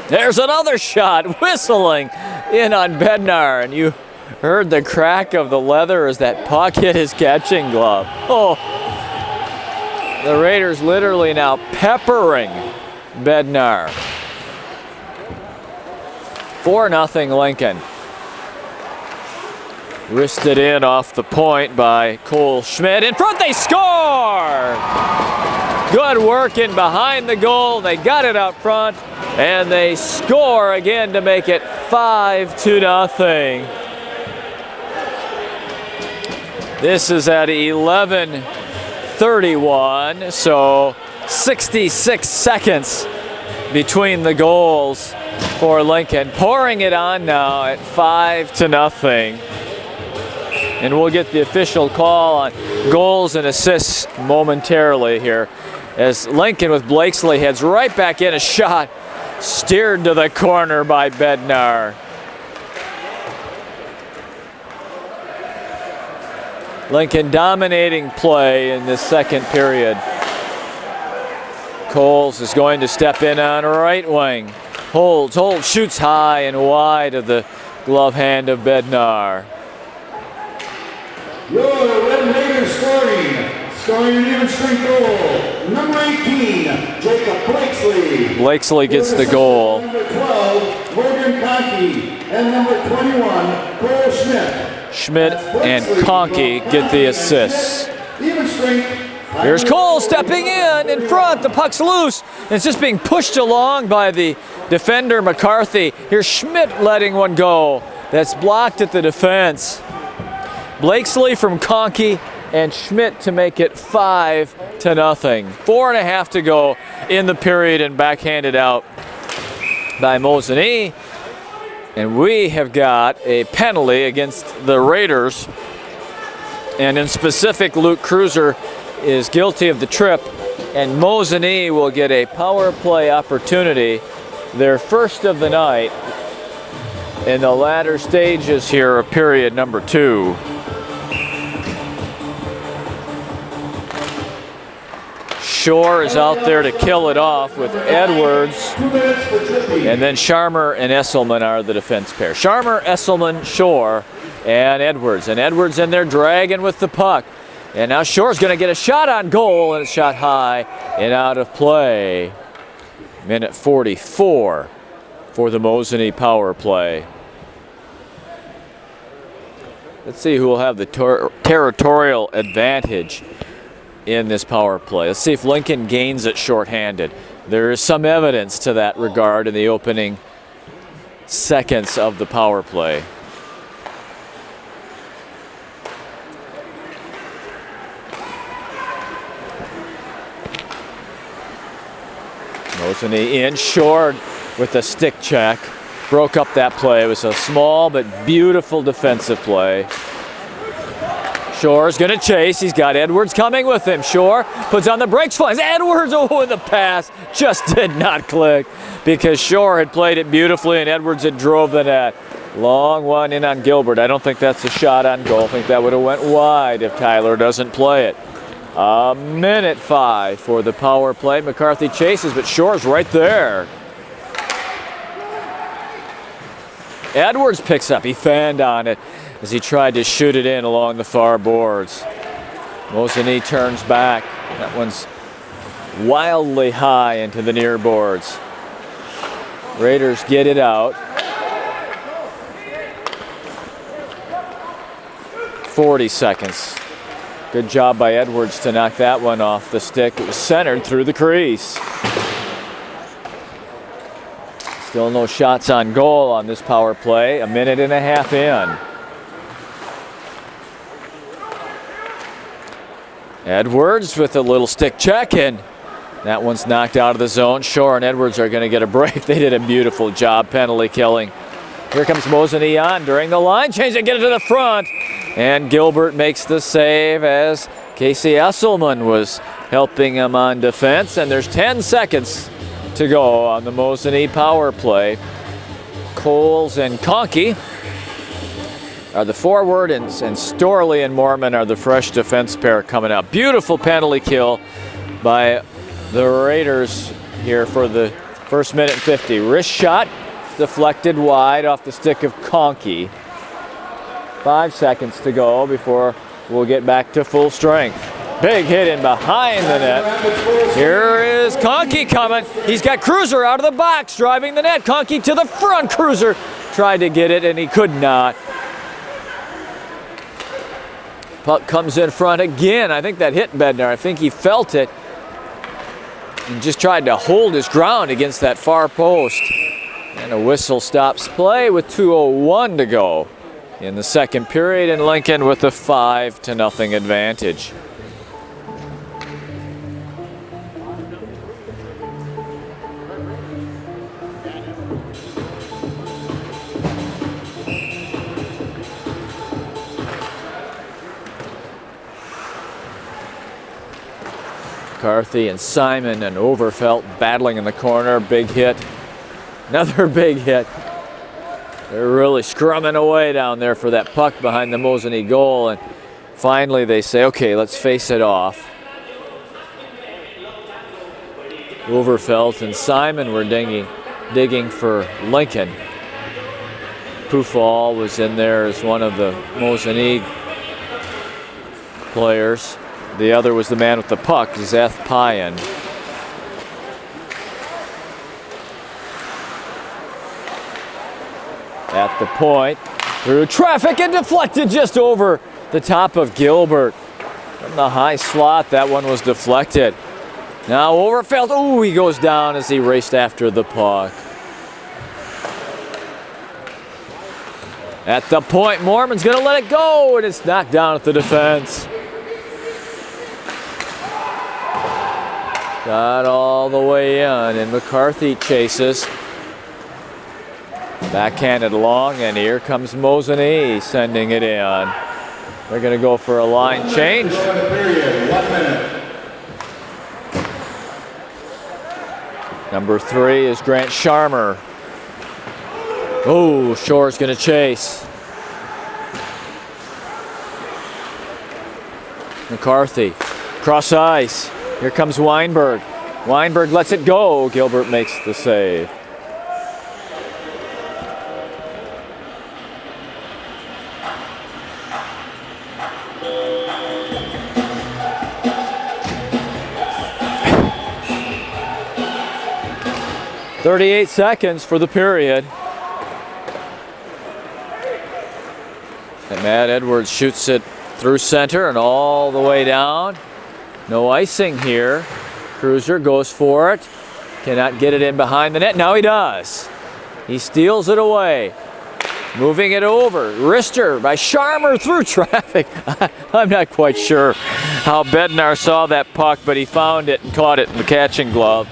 There's another shot, whistling in on Bednar, and you heard the crack of the leather as that puck hit his catching glove. Oh, the Raiders literally now peppering Bednar. 4-0 Lincoln. Wristed in off the point by Cole Schmidt. In front, they score! Good work in behind the goal. They got it out front, and they score again to make it 5-0. This is at 11:31, so 66 seconds between the goals for Lincoln. Pouring it on now at 5-0. And we'll get the official call on goals and assists momentarily here, as Lincoln with Blakesley heads right back in. A shot steered to the corner by Bednar. Lincoln dominating play in this second period. Coles is going to step in on right wing. Holds, shoots high and wide of the glove hand of Bednar. Your Red Raiders scoring an even strength goal. Number 18, Jacob Blakesley. Blakesley gets the goal. Number 12, Morgan Conkey. And number 21, Cole Schmidt. Schmidt and Conkey get the assists. Even strength. Here's Cole stepping in front. The puck's loose. It's just being pushed along by the defender McCarthy. Here's Schmidt letting one go. That's blocked at the defense. Blakesley from Conkey and Schmidt to make it 5-0. 4.5 to go in the period, and backhanded out by Mosinee. And we have got a penalty against the Raiders. And in specific, Luke Cruiser is guilty of the trip, and Mosinee will get a power play opportunity, their first of the night, in the latter stages here of period number 2. Shore is out there to kill it off with Edwards, and then Sharmer and Esselman are the defense pair. Sharmer, Esselman, Shore, and Edwards. And Edwards in there dragging with the puck. And now Shore's going to get a shot on goal, and it's shot high and out of play. Minute 44 for the Mosinee power play. Let's see who will have the territorial advantage in this power play. Let's see if Lincoln gains it shorthanded. There is some evidence to that regard in the opening seconds of the power play. Mosinee in short with a stick check. Broke up that play. It was a small but beautiful defensive play. Shore's going to chase. He's got Edwards coming with him. Shore puts on the brakes, flies. Edwards, oh, the pass just did not click because Shore had played it beautifully and Edwards had drove the net. Long one in on Gilbert. I don't think that's a shot on goal. I think that would have went wide if Tyler doesn't play it. A minute 5 for the power play. McCarthy chases, but Shore's right there. Edwards picks up. He fanned on it as he tried to shoot it in along the far boards. Mosinee turns back. That one's wildly high into the near boards. Raiders get it out. 40 seconds. Good job by Edwards to knock that one off the stick. It was centered through the crease. Still no shots on goal on this power play. A minute and a half in. Edwards with a little stick check, and that one's knocked out of the zone. Shore and Edwards are going to get a break. They did a beautiful job penalty killing. Here comes Mosinee on during the line change. They get it to the front. And Gilbert makes the save as Casey Esselman was helping him on defense. And there's 10 seconds to go on the Mosinee power play. Coles and Conkey are the forward, and Storley and Mormon are the fresh defense pair coming out. Beautiful penalty kill by the Raiders here for the first minute and 50. Wrist shot deflected wide off the stick of Conkey. 5 seconds to go before we'll get back to full strength. Big hit in behind the net. Here is Conkey coming. He's got Cruiser out of the box driving the net. Conkey to the front. Cruiser tried to get it and he could not. Puck comes in front again. I think that hit Bednar. I think he felt it and just tried to hold his ground against that far post. And a whistle stops play with 2:01 to go in the second period, and Lincoln with a 5-0 advantage. McCarthy and Simon and Overfelt battling in the corner. Big hit. Another big hit. They're really scrumming away down there for that puck behind the Mosinee goal. And finally they say, okay, let's face it off. Overfelt and Simon were digging for Lincoln. Poufall was in there as one of the Mosinee players. The other was the man with the puck, Zeth Payan. At the point, through traffic and deflected just over the top of Gilbert. From the high slot, that one was deflected. Now Overfelt, oh, he goes down as he raced after the puck. At the point, Mormon's gonna let it go, and it's knocked down at the defense. Got all the way in, and McCarthy chases. Backhanded long, and here comes Mosinee sending it in. They're going to go for a line change. 1 minute. Number 3 is Grant Sharmer. Oh, Shore's going to chase. McCarthy, cross ice. Here comes Weinberg. Weinberg lets it go. Gilbert makes the save. 38 seconds for the period. And Matt Edwards shoots it through center and all the way down. No icing here. Cruiser goes for it. Cannot get it in behind the net. Now he does. He steals it away. Moving it over. Wrister by Sharmer through traffic. I'm not quite sure how Bednar saw that puck, but he found it and caught it in the catching glove.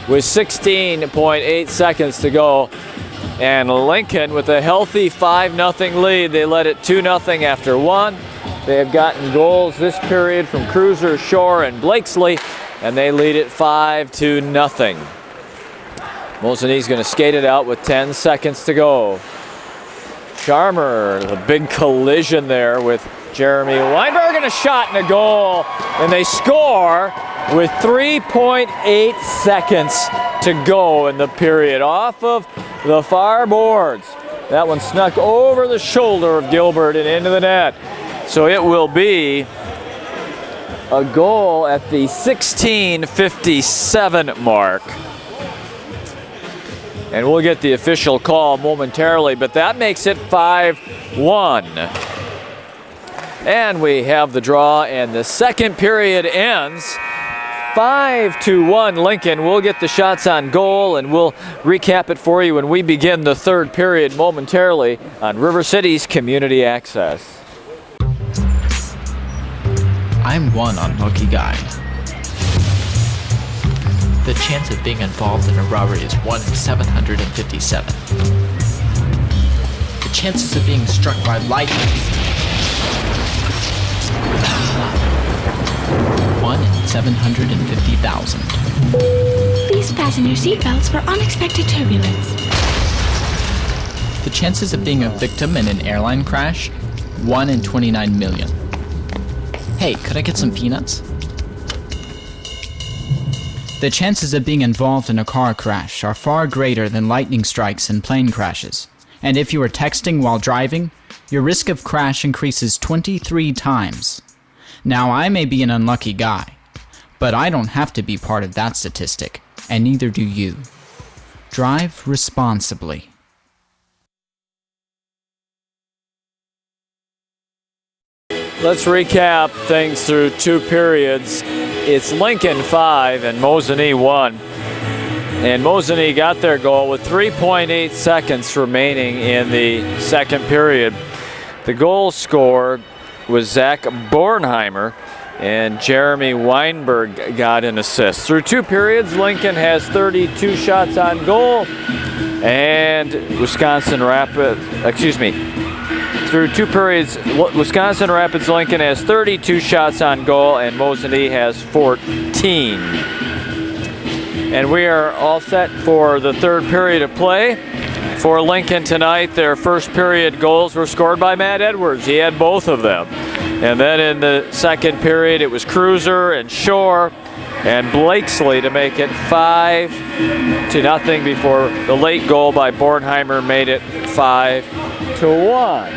With 16.8 seconds to go. And Lincoln with a healthy 5-0 lead. They led it 2-0 after one. They have gotten goals this period from Cruiser, Shore, and Blakesley, and they lead it 5-0. Mosinee's going to skate it out with 10 seconds to go. Sharmer, the big collision there with Jeremy Weinberg, and a shot and a goal. And they score with 3.8 seconds to go in the period off of the far boards. That one snuck over the shoulder of Gilbert and into the net. So it will be a goal at the 16:57 mark. And we'll get the official call momentarily, but that makes it 5-1. And we have the draw, and the second period ends 5-1 Lincoln. We'll get the shots on goal, and we'll recap it for you when we begin the third period momentarily on River City's Community Access. I'm one unlucky guy. The chance of being involved in a robbery is 1 in 757. The chances of being struck by lightning. 1 in 750,000. Please fasten your seatbelts for unexpected turbulence. The chances of being a victim in an airline crash? 1 in 29 million. Hey, could I get some peanuts? The chances of being involved in a car crash are far greater than lightning strikes and plane crashes. And if you are texting while driving, your risk of crash increases 23 times. Now, I may be an unlucky guy, but I don't have to be part of that statistic, and neither do you. Drive responsibly. Let's recap things through two periods. It's Lincoln 5 and Mosinee 1. And Mosinee got their goal with 3.8 seconds remaining in the second period. The goal scorer was Zach Bornheimer, and Jeremy Weinberg got an assist. Through two periods, Lincoln has 32 shots on goal, and through two periods, Wisconsin Rapids Lincoln has 32 shots on goal, and Mosinee has 14. And we are all set for the third period of play. For Lincoln tonight, their first period goals were scored by Matt Edwards. He had both of them. And then in the second period, it was Cruiser and Shore and Blakesley to make it 5-0 before the late goal by Bornheimer made it 5-1.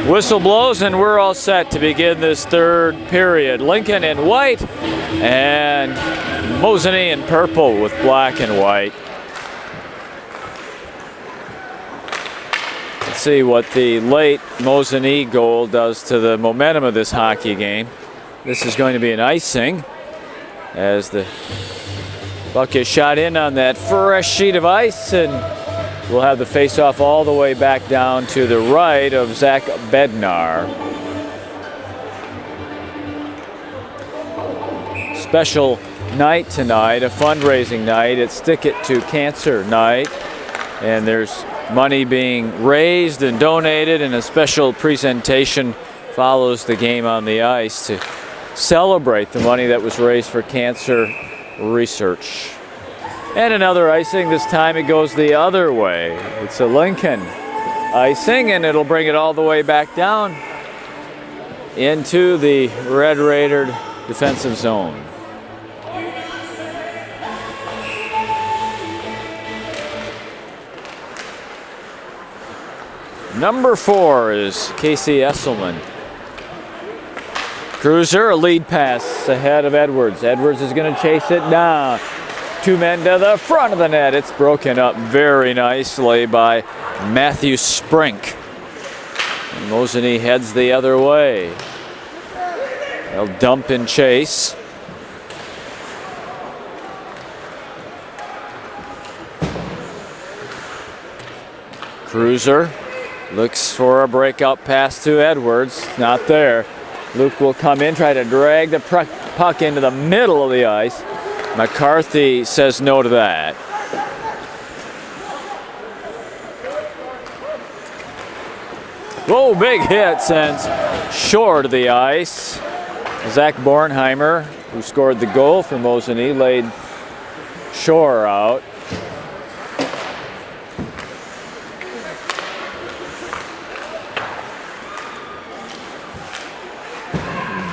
Whistle blows, and we're all set to begin this third period. Lincoln in white and Mosinee in purple with black and white. Let's see what the late Mosinee goal does to the momentum of this hockey game. This is going to be an icing as the puck is shot in on that fresh sheet of ice, and we'll have the face-off all the way back down to the right of Zach Bednar. Special night tonight, a fundraising night. It's Stick It to Cancer night, and there's money being raised and donated, and a special presentation follows the game on the ice to celebrate the money that was raised for cancer research. And another icing, this time it goes the other way. It's a Lincoln icing, and it'll bring it all the way back down into the Red Raider defensive zone. Number 4 is Casey Esselman. Cruiser, a lead pass ahead of Edwards. Edwards is going to chase it down. 2 men to the front of the net. It's broken up very nicely by Matthew Sprink. And Mosinee heads the other way. They'll dump and chase. Cruiser looks for a breakout pass to Edwards. Not there. Luke will come in, try to drag the puck into the middle of the ice. McCarthy says no to that. Whoa, big hit sends Shore to the ice. Zach Bornheimer, who scored the goal for Mosinee, laid Shore out.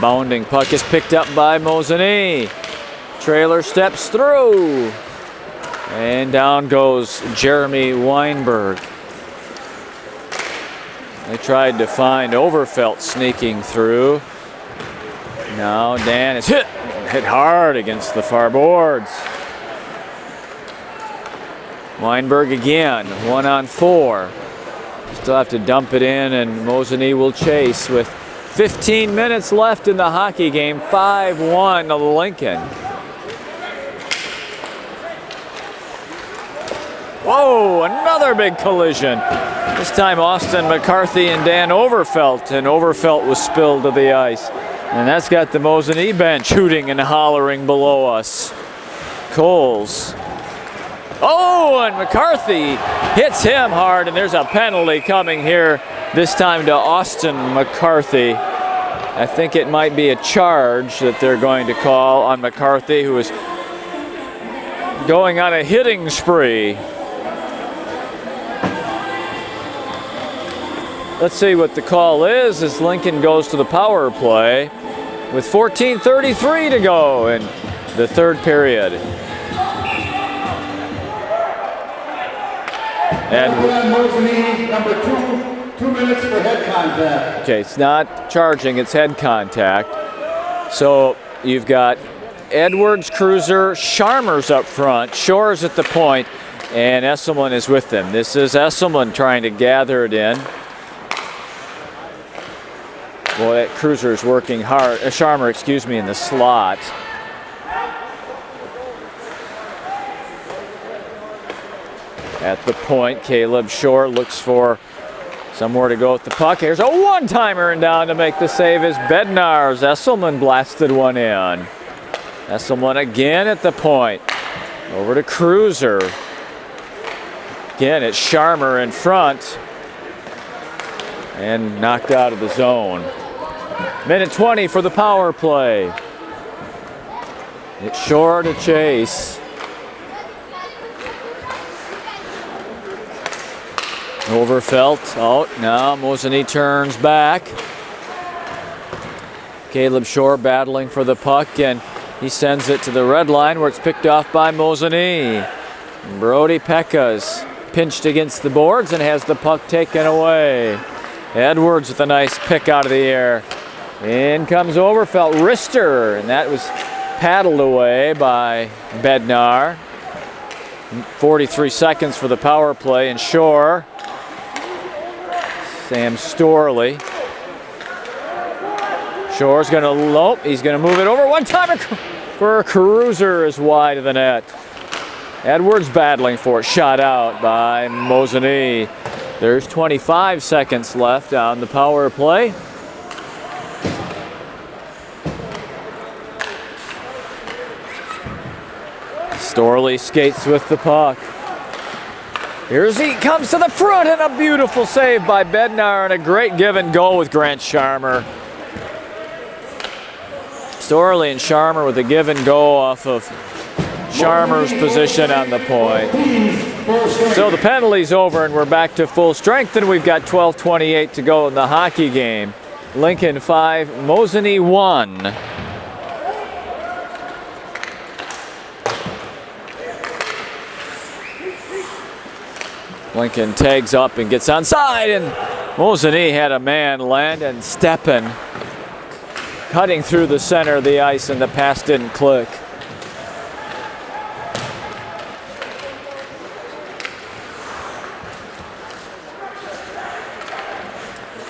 Bounding puck is picked up by Mosinee. Trailer steps through. And down goes Jeremy Weinberg. They tried to find Overfelt sneaking through. Now Dan is hit hard against the far boards. Weinberg again, 1-on-4. Still have to dump it in, and Mosinee will chase with 15 minutes left in the hockey game. 5-1 to Lincoln. Whoa, another big collision. This time Austin McCarthy and Dan Overfelt, and Overfelt was spilled to the ice. And that's got the Mosinee bench hooting and hollering below us. Coles. Oh, and McCarthy hits him hard, and there's a penalty coming here, this time to Austin McCarthy. I think it might be a charge that they're going to call on McCarthy, who is going on a hitting spree. Let's see what the call is as Lincoln goes to the power play with 14:33 to go in the third period. And Mosinee, number 2 minutes for head contact. okay, it's not charging, it's head contact. So you've got Edwards, Cruiser, Sharmers up front, Shore's at the point, and Esselman is with them. This is Esselman trying to gather it in. Boy, that Cruiser is working hard. Sharmer, excuse me, in the slot. At the point, Caleb Shore looks for somewhere to go with the puck. Here's a one-timer, and down to make the save is Bednar's. Esselman blasted one in. Esselman again at the point. Over to Cruiser. Again, it's Sharmer in front. And knocked out of the zone. Minute 20 for the power play. It's Shore to chase. Overfelt out. Now Mosinee turns back. Caleb Shore battling for the puck, and he sends it to the red line where it's picked off by Mosinee. Brody Pekka's pinched against the boards and has the puck taken away. Edwards with a nice pick out of the air. In comes Overfelt, wrister, and that was paddled away by Bednar. 43 seconds for the power play, and Shore. Sam Storley. Shore's going to lope. He's going to move it over. One-timer for a Cruiser is wide of the net. Edwards battling for it. Shot out by Mosinee. There's 25 seconds left on the power play. Storley skates with the puck. Here's he comes to the front, and a beautiful save by Bednar, and a great give and go with Grant Sharmer. Storley and Sharmer with a give and go off of Sharmer's position on the point. So the penalty's over and we're back to full strength, and we've got 12:28 to go in the hockey game. Lincoln 5, Mosinee 1. Lincoln tags up and gets onside, and Mosinee had a man land, and Steppen cutting through the center of the ice, and the pass didn't click.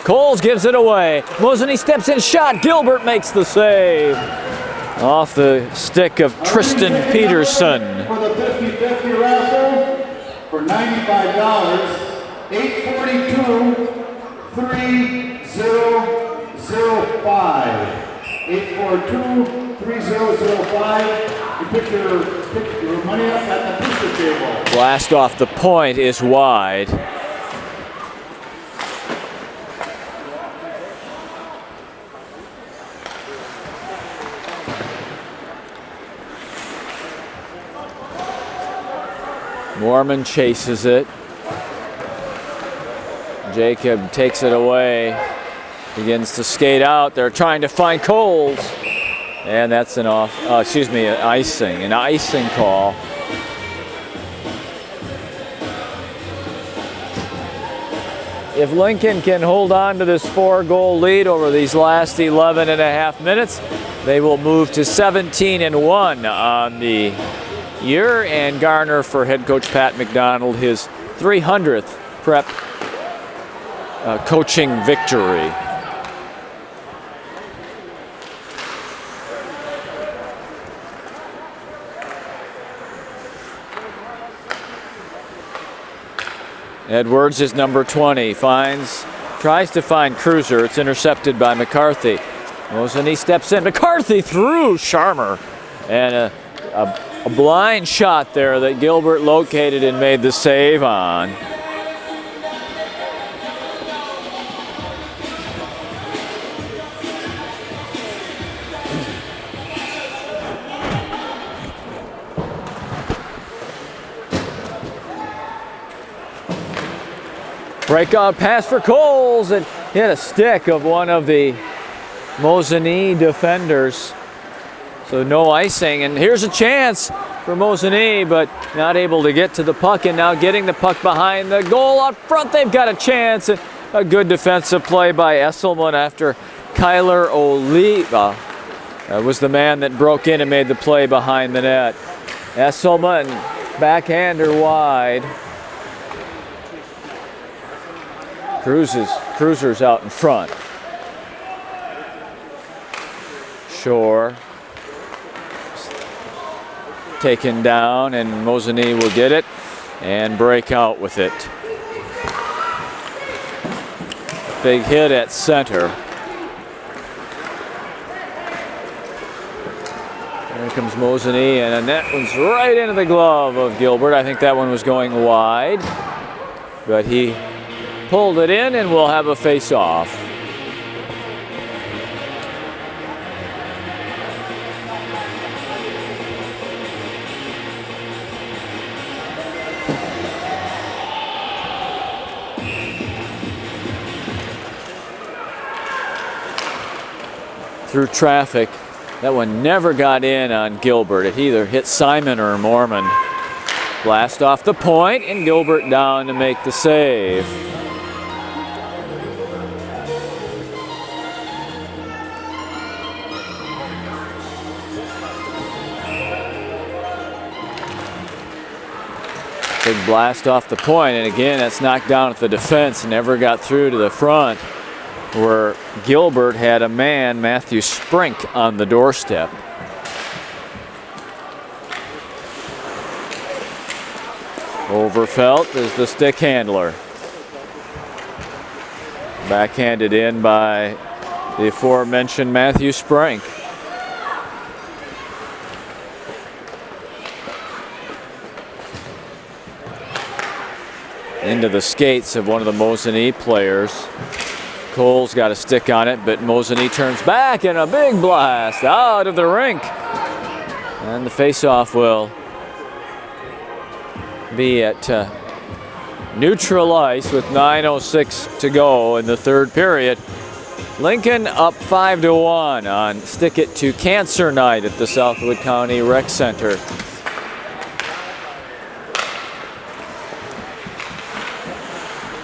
Coles gives it away. Mosinee steps in, shot. Gilbert makes the save. Off the stick of Tristan Peterson. For the 50-50 raffle, for $95, 842-3005. 842-3005. You pick your money up at the picture table. Blast off the point is wide. Mormon chases it. Jacob takes it away. Begins to skate out. They're trying to find Coles. And that's an icing call. If Lincoln can hold on to this 4-goal lead over these last 11 and a half minutes, they will move to 17-1 on the year and garner for head coach Pat McDonald his 300th prep coaching victory. Edwards is number 20, tries to find Cruiser. It's intercepted by McCarthy. Mosinee steps in. McCarthy through Sharmer, and a blind shot there that Gilbert located and made the save on. Breakout pass for Coles, and hit a stick of one of the Mosinee defenders. So no icing, and here's a chance for Mosinee, but not able to get to the puck, and now getting the puck behind the goal out front. They've got a chance. A good defensive play by Esselman after Kyler Oliva was the man that broke in and made the play behind the net. Esselman, backhander wide. Cruiser's out in front. Shore taken down, and Mosinee will get it and break out with it. Big hit at center. There comes Mosinee, and that one's right into the glove of Gilbert. I think that one was going wide, but he pulled it in, and we'll have a face-off. Through traffic. That one never got in on Gilbert. It either hit Simon or Mormon. Blast off the point, and Gilbert down to make the save. Big blast off the point, and again, that's knocked down at the defense, never got through to the front, where Gilbert had a man, Matthew Sprink, on the doorstep. Overfelt is the stick handler. Backhanded in by the aforementioned Matthew Sprink. Into the skates of one of the Mosinee players. Cole's got a stick on it, but Mosinee turns back and a big blast out of the rink. And the face-off will be at neutral ice with 9:06 to go in the third period. Lincoln up 5-1 on Stick It to Cancer Night at the Southwood County Rec Center.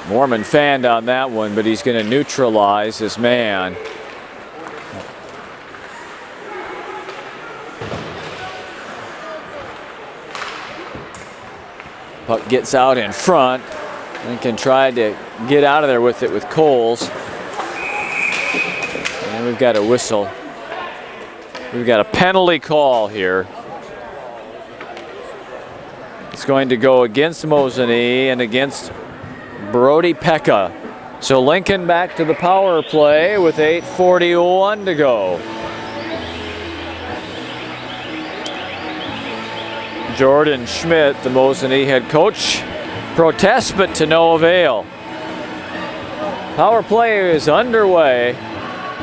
Mormon fanned on that one, but he's going to neutralize his man. Puck gets out in front. Lincoln tried to get out of there with it with Coles. And we've got a whistle. We've got a penalty call here. It's going to go against Mosinee and against Brody Pekka. So Lincoln back to the power play with 8:41 to go. Jordan Schmidt, the Mosinee head coach, protests but to no avail. Power play is underway.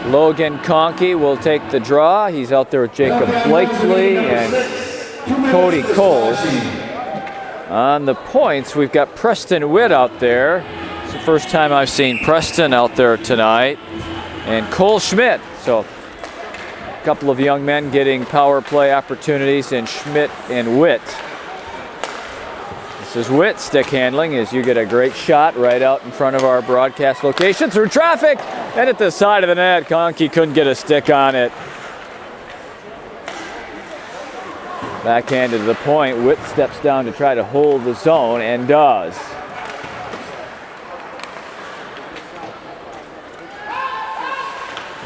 Logan Conkey will take the draw. He's out there with Jacob Blakesley and Cody Coles. On the points, we've got Preston Witt out there. It's the first time I've seen Preston out there tonight. And Cole Schmidt. So a couple of young men getting power play opportunities in Schmidt and Witt. This is Witt stick handling as you get a great shot right out in front of our broadcast location through traffic. And at the side of the net, Conkey couldn't get a stick on it. Backhanded to the point. Witt steps down to try to hold the zone and does.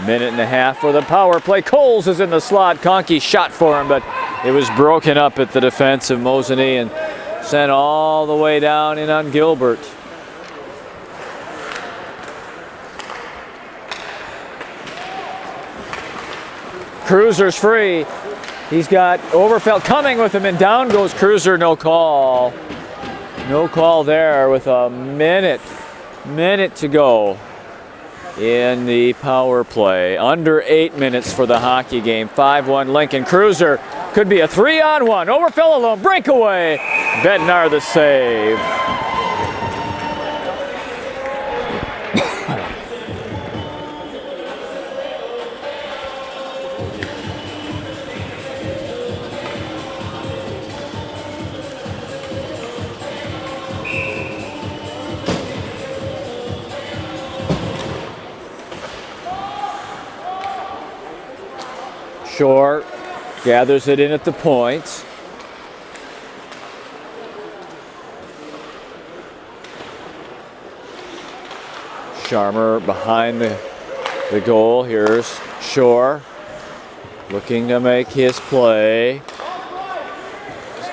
Minute and a half for the power play. Coles is in the slot. Conkey shot for him, but it was broken up at the defense of Mosinee and sent all the way down in on Gilbert. Cruiser's free. He's got Overfelt coming with him, and down goes Cruiser. No call. No call there with a minute to go in the power play. Under 8 minutes for the hockey game. 5-1 Lincoln. Cruiser could be a 3-on-1. Overfelt alone. Breakaway. Bednar the save. Shore gathers it in at the point. Sharmer behind the goal. Here's Shore looking to make his play.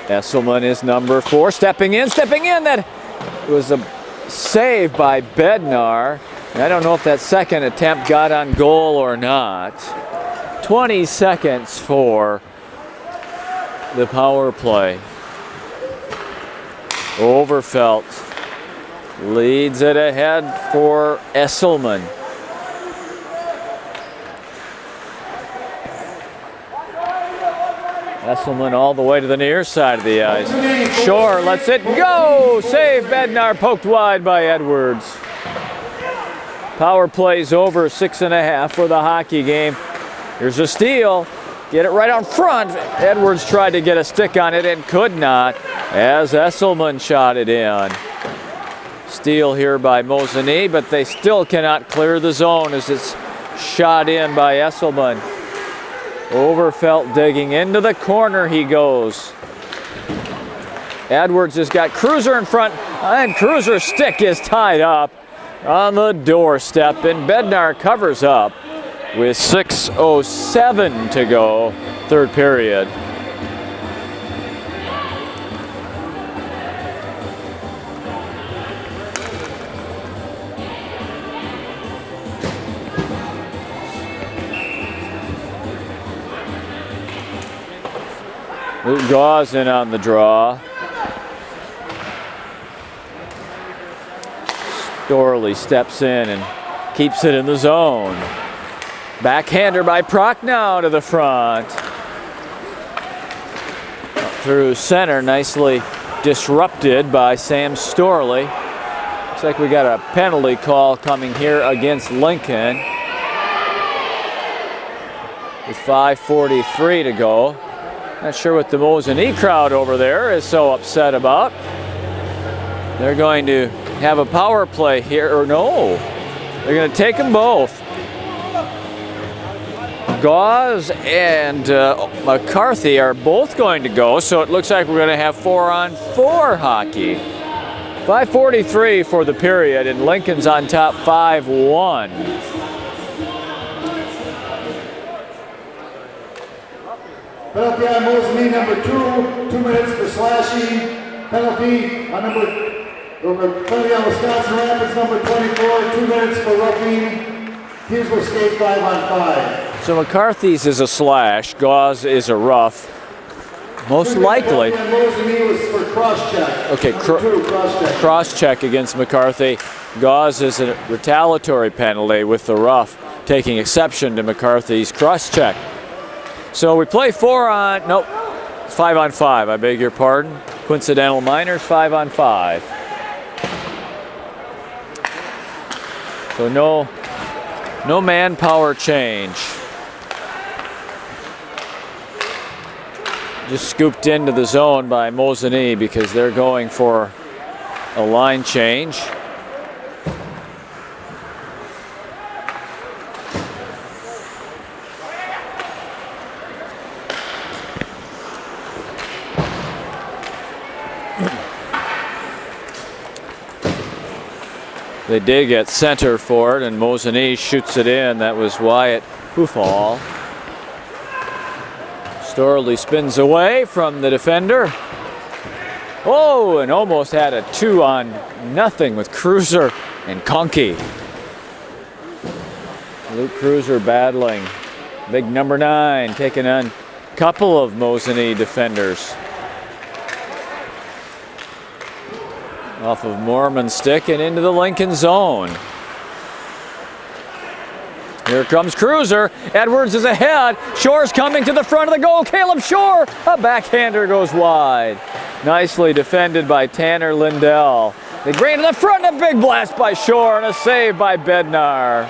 Esselman is number 4, stepping in. That was a save by Bednar. I don't know if that second attempt got on goal or not. 20 seconds for the power play. Overfelt leads it ahead for Esselman. Esselman all the way to the near side of the ice. Shore lets it go. Save Bednar, poked wide by Edwards. Power play's over. 6.5 for the hockey game. Here's a steal. Get it right out front. Edwards tried to get a stick on it and could not as Esselman shot it in. Steal here by Mosinee, but they still cannot clear the zone as it's shot in by Esselman. Overfelt digging into the corner he goes. Edwards has got Cruiser in front, and Cruiser's stick is tied up on the doorstep, and Bednar covers up with 6:07 to go, third period. Luke Gauze in on the draw. Storley steps in and keeps it in the zone. Backhander by Prochnow to the front. Up through center, nicely disrupted by Sam Storley. Looks like we got a penalty call coming here against Lincoln. With 5:43 to go. Not sure what the Mosinee crowd over there is so upset about. They're going to have a power play here, or no, they're going to take them both. Gauze and McCarthy are both going to go, so it looks like we're going to have 4-on-4 hockey. 5:43 for the period, and Lincoln's on top 5-1. Penalty on Mosinee, number 2, 2 minutes for slashing. Penalty on penalty on Wisconsin Rapids, number 24, 2 minutes for roughing. Teams will skate 5-on-5. So McCarthy's is a slash, Gauze is a rough. Most likely. Mosinee was for cross-check. Okay, cross-check against McCarthy. Gauze is a retaliatory penalty with the rough taking exception to McCarthy's cross-check. So we play 5-on-5, I beg your pardon. Coincidental minors, 5-on-5. So no manpower change. Just scooped into the zone by Mosinee because they're going for a line change. They dig at center for it, and Mosinee shoots it in. That was Wyatt Hoofall. Storley spins away from the defender. Oh, and almost had a 2-on-0 with Cruiser and Conkey. Luke Cruiser battling. Big number 9 taking on a couple of Mosinee defenders. Off of Mormon's stick and into the Lincoln zone. Here comes Cruiser. Edwards is ahead. Shore's coming to the front of the goal. Caleb Shore. A backhander goes wide. Nicely defended by Tanner Lindell. They bring it to the front. A big blast by Shore and a save by Bednar.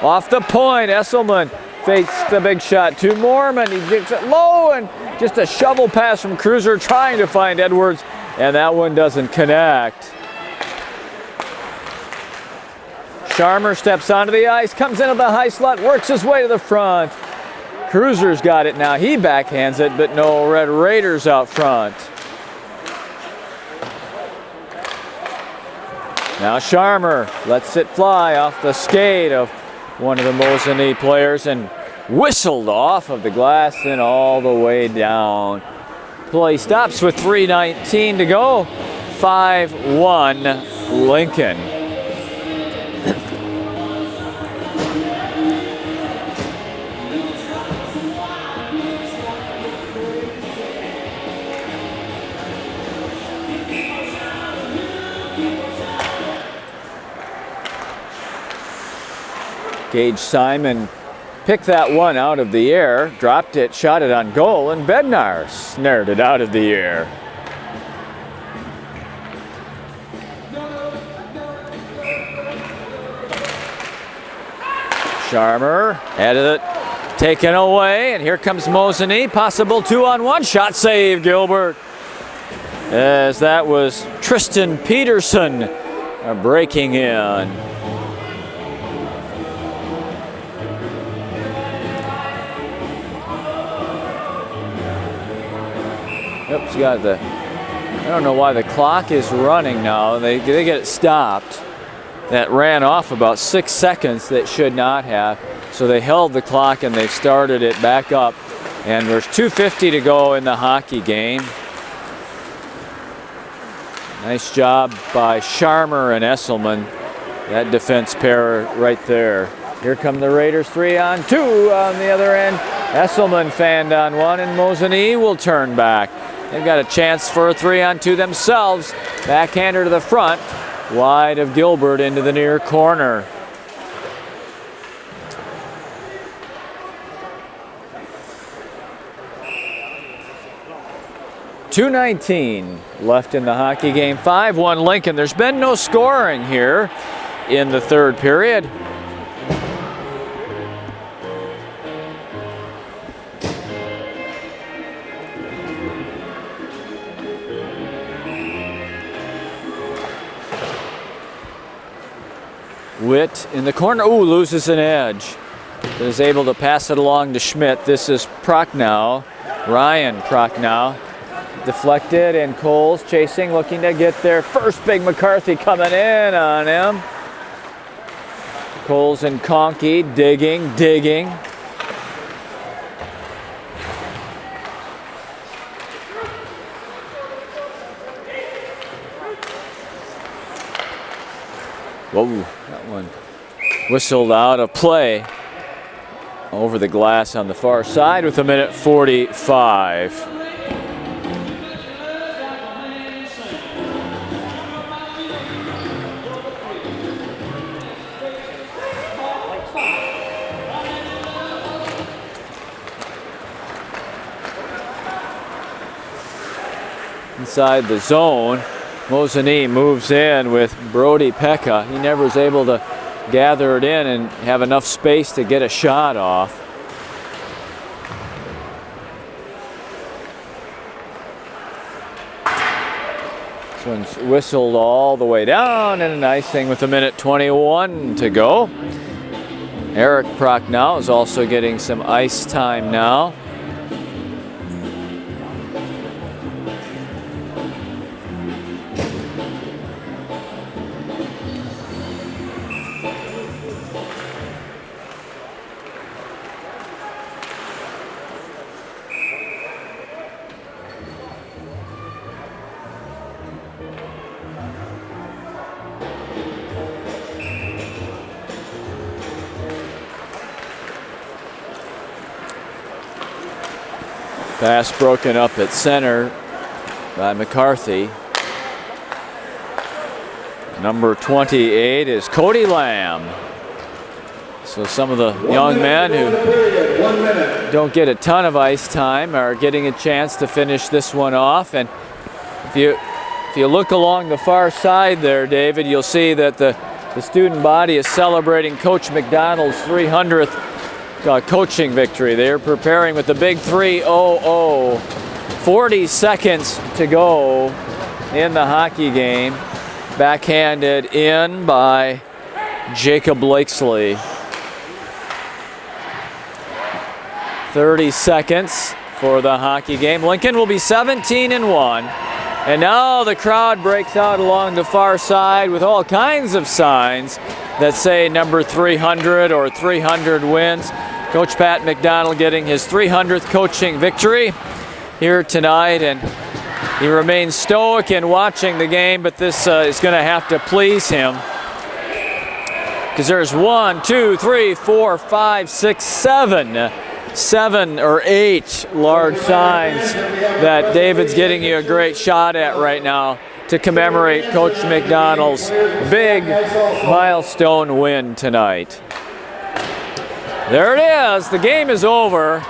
Off the point, Esselman fakes the big shot to Mormon. He gets it low and just a shovel pass from Cruiser trying to find Edwards. And that one doesn't connect. Sharmer steps onto the ice, comes into the high slot, works his way to the front. Cruiser's got it now. He backhands it, but no Red Raiders out front. Now Sharmer lets it fly off the skate of one of the Mosinee players and whistled off of the glass and all the way down. Play stops with 3:19 to go. 5-1 Lincoln. Gage Simon picked that one out of the air, dropped it, shot it on goal, and Bednar snared it out of the air. Sharmer headed it, taken away, and here comes Mosinee. Possible 2-on-1 shot, save Gilbert. As that was Tristan Peterson breaking in. Oops, got the. I don't know why the clock is running now. They get it stopped. That ran off about 6 seconds that should not have. So they held the clock and they started it back up. And there's 2:50 to go in the hockey game. Nice job by Sharmer and Esselman. That defense pair right there. Here come the Raiders, 3-on-2 on the other end. Esselman fanned on one, and Mosinee will turn back. They've got a chance for a 3-on-2 themselves. Backhander to the front. wide of Gilbert into the near corner. .219 left in the hockey game. 5-1 Lincoln. There's been no scoring here in the third period. Witt in the corner. Ooh, loses an edge. Is able to pass it along to Schmidt. This is Prochnow. Ryan Prochnow. Deflected, and Coles chasing, looking to get there. First, Big McCarthy coming in on him. Coles and Conkey digging. Whoa, that one whistled out of play over the glass on the far side with 1:45. Inside the zone, Mosinee moves in with Brody Pekka. He never was able to gather it in and have enough space to get a shot off. This one's whistled all the way down, and an icing with 1:21 to go. Eric Prochnow is also getting some ice time now. Pass broken up at center by McCarthy. Number 28 is Cody Lamb. So some of the young men who don't get a ton of ice time are getting a chance to finish this one off. And if you look along the far side there, David, you'll see that the student body is celebrating Coach McDonald's 300th coaching victory. They're preparing with the big 3-0-0. 40 seconds to go in the hockey game. Backhanded in by Jacob Blakesley. 30 seconds for the hockey game. Lincoln will be 17-1. And now the crowd breaks out along the far side with all kinds of signs that say number 300 or 300 wins. Coach Pat McDonald getting his 300th coaching victory here tonight, and he remains stoic in watching the game, but this is going to have to please him, because there's 1, 2, 3, 4, 5, 6, 7 or 8 large signs that David's getting you a great shot at right now to commemorate Coach McDonald's big milestone win tonight. There it is. The game is over.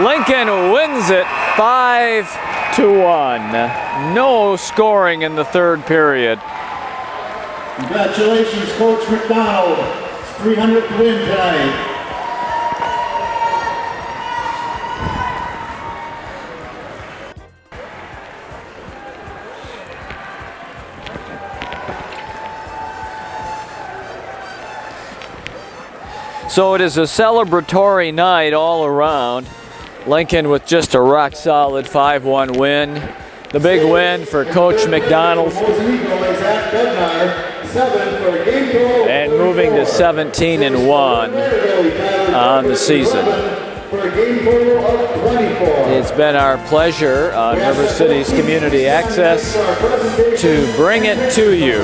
Lincoln wins it 5-1. No scoring in the third period. Congratulations, Coach McDonald. 300th win tonight. So it is a celebratory night all around. Lincoln with just a rock-solid 5-1 win. The big win for Coach McDonald. And moving to 17-1 on the season. It's been our pleasure on River City's Community Access to bring it to you.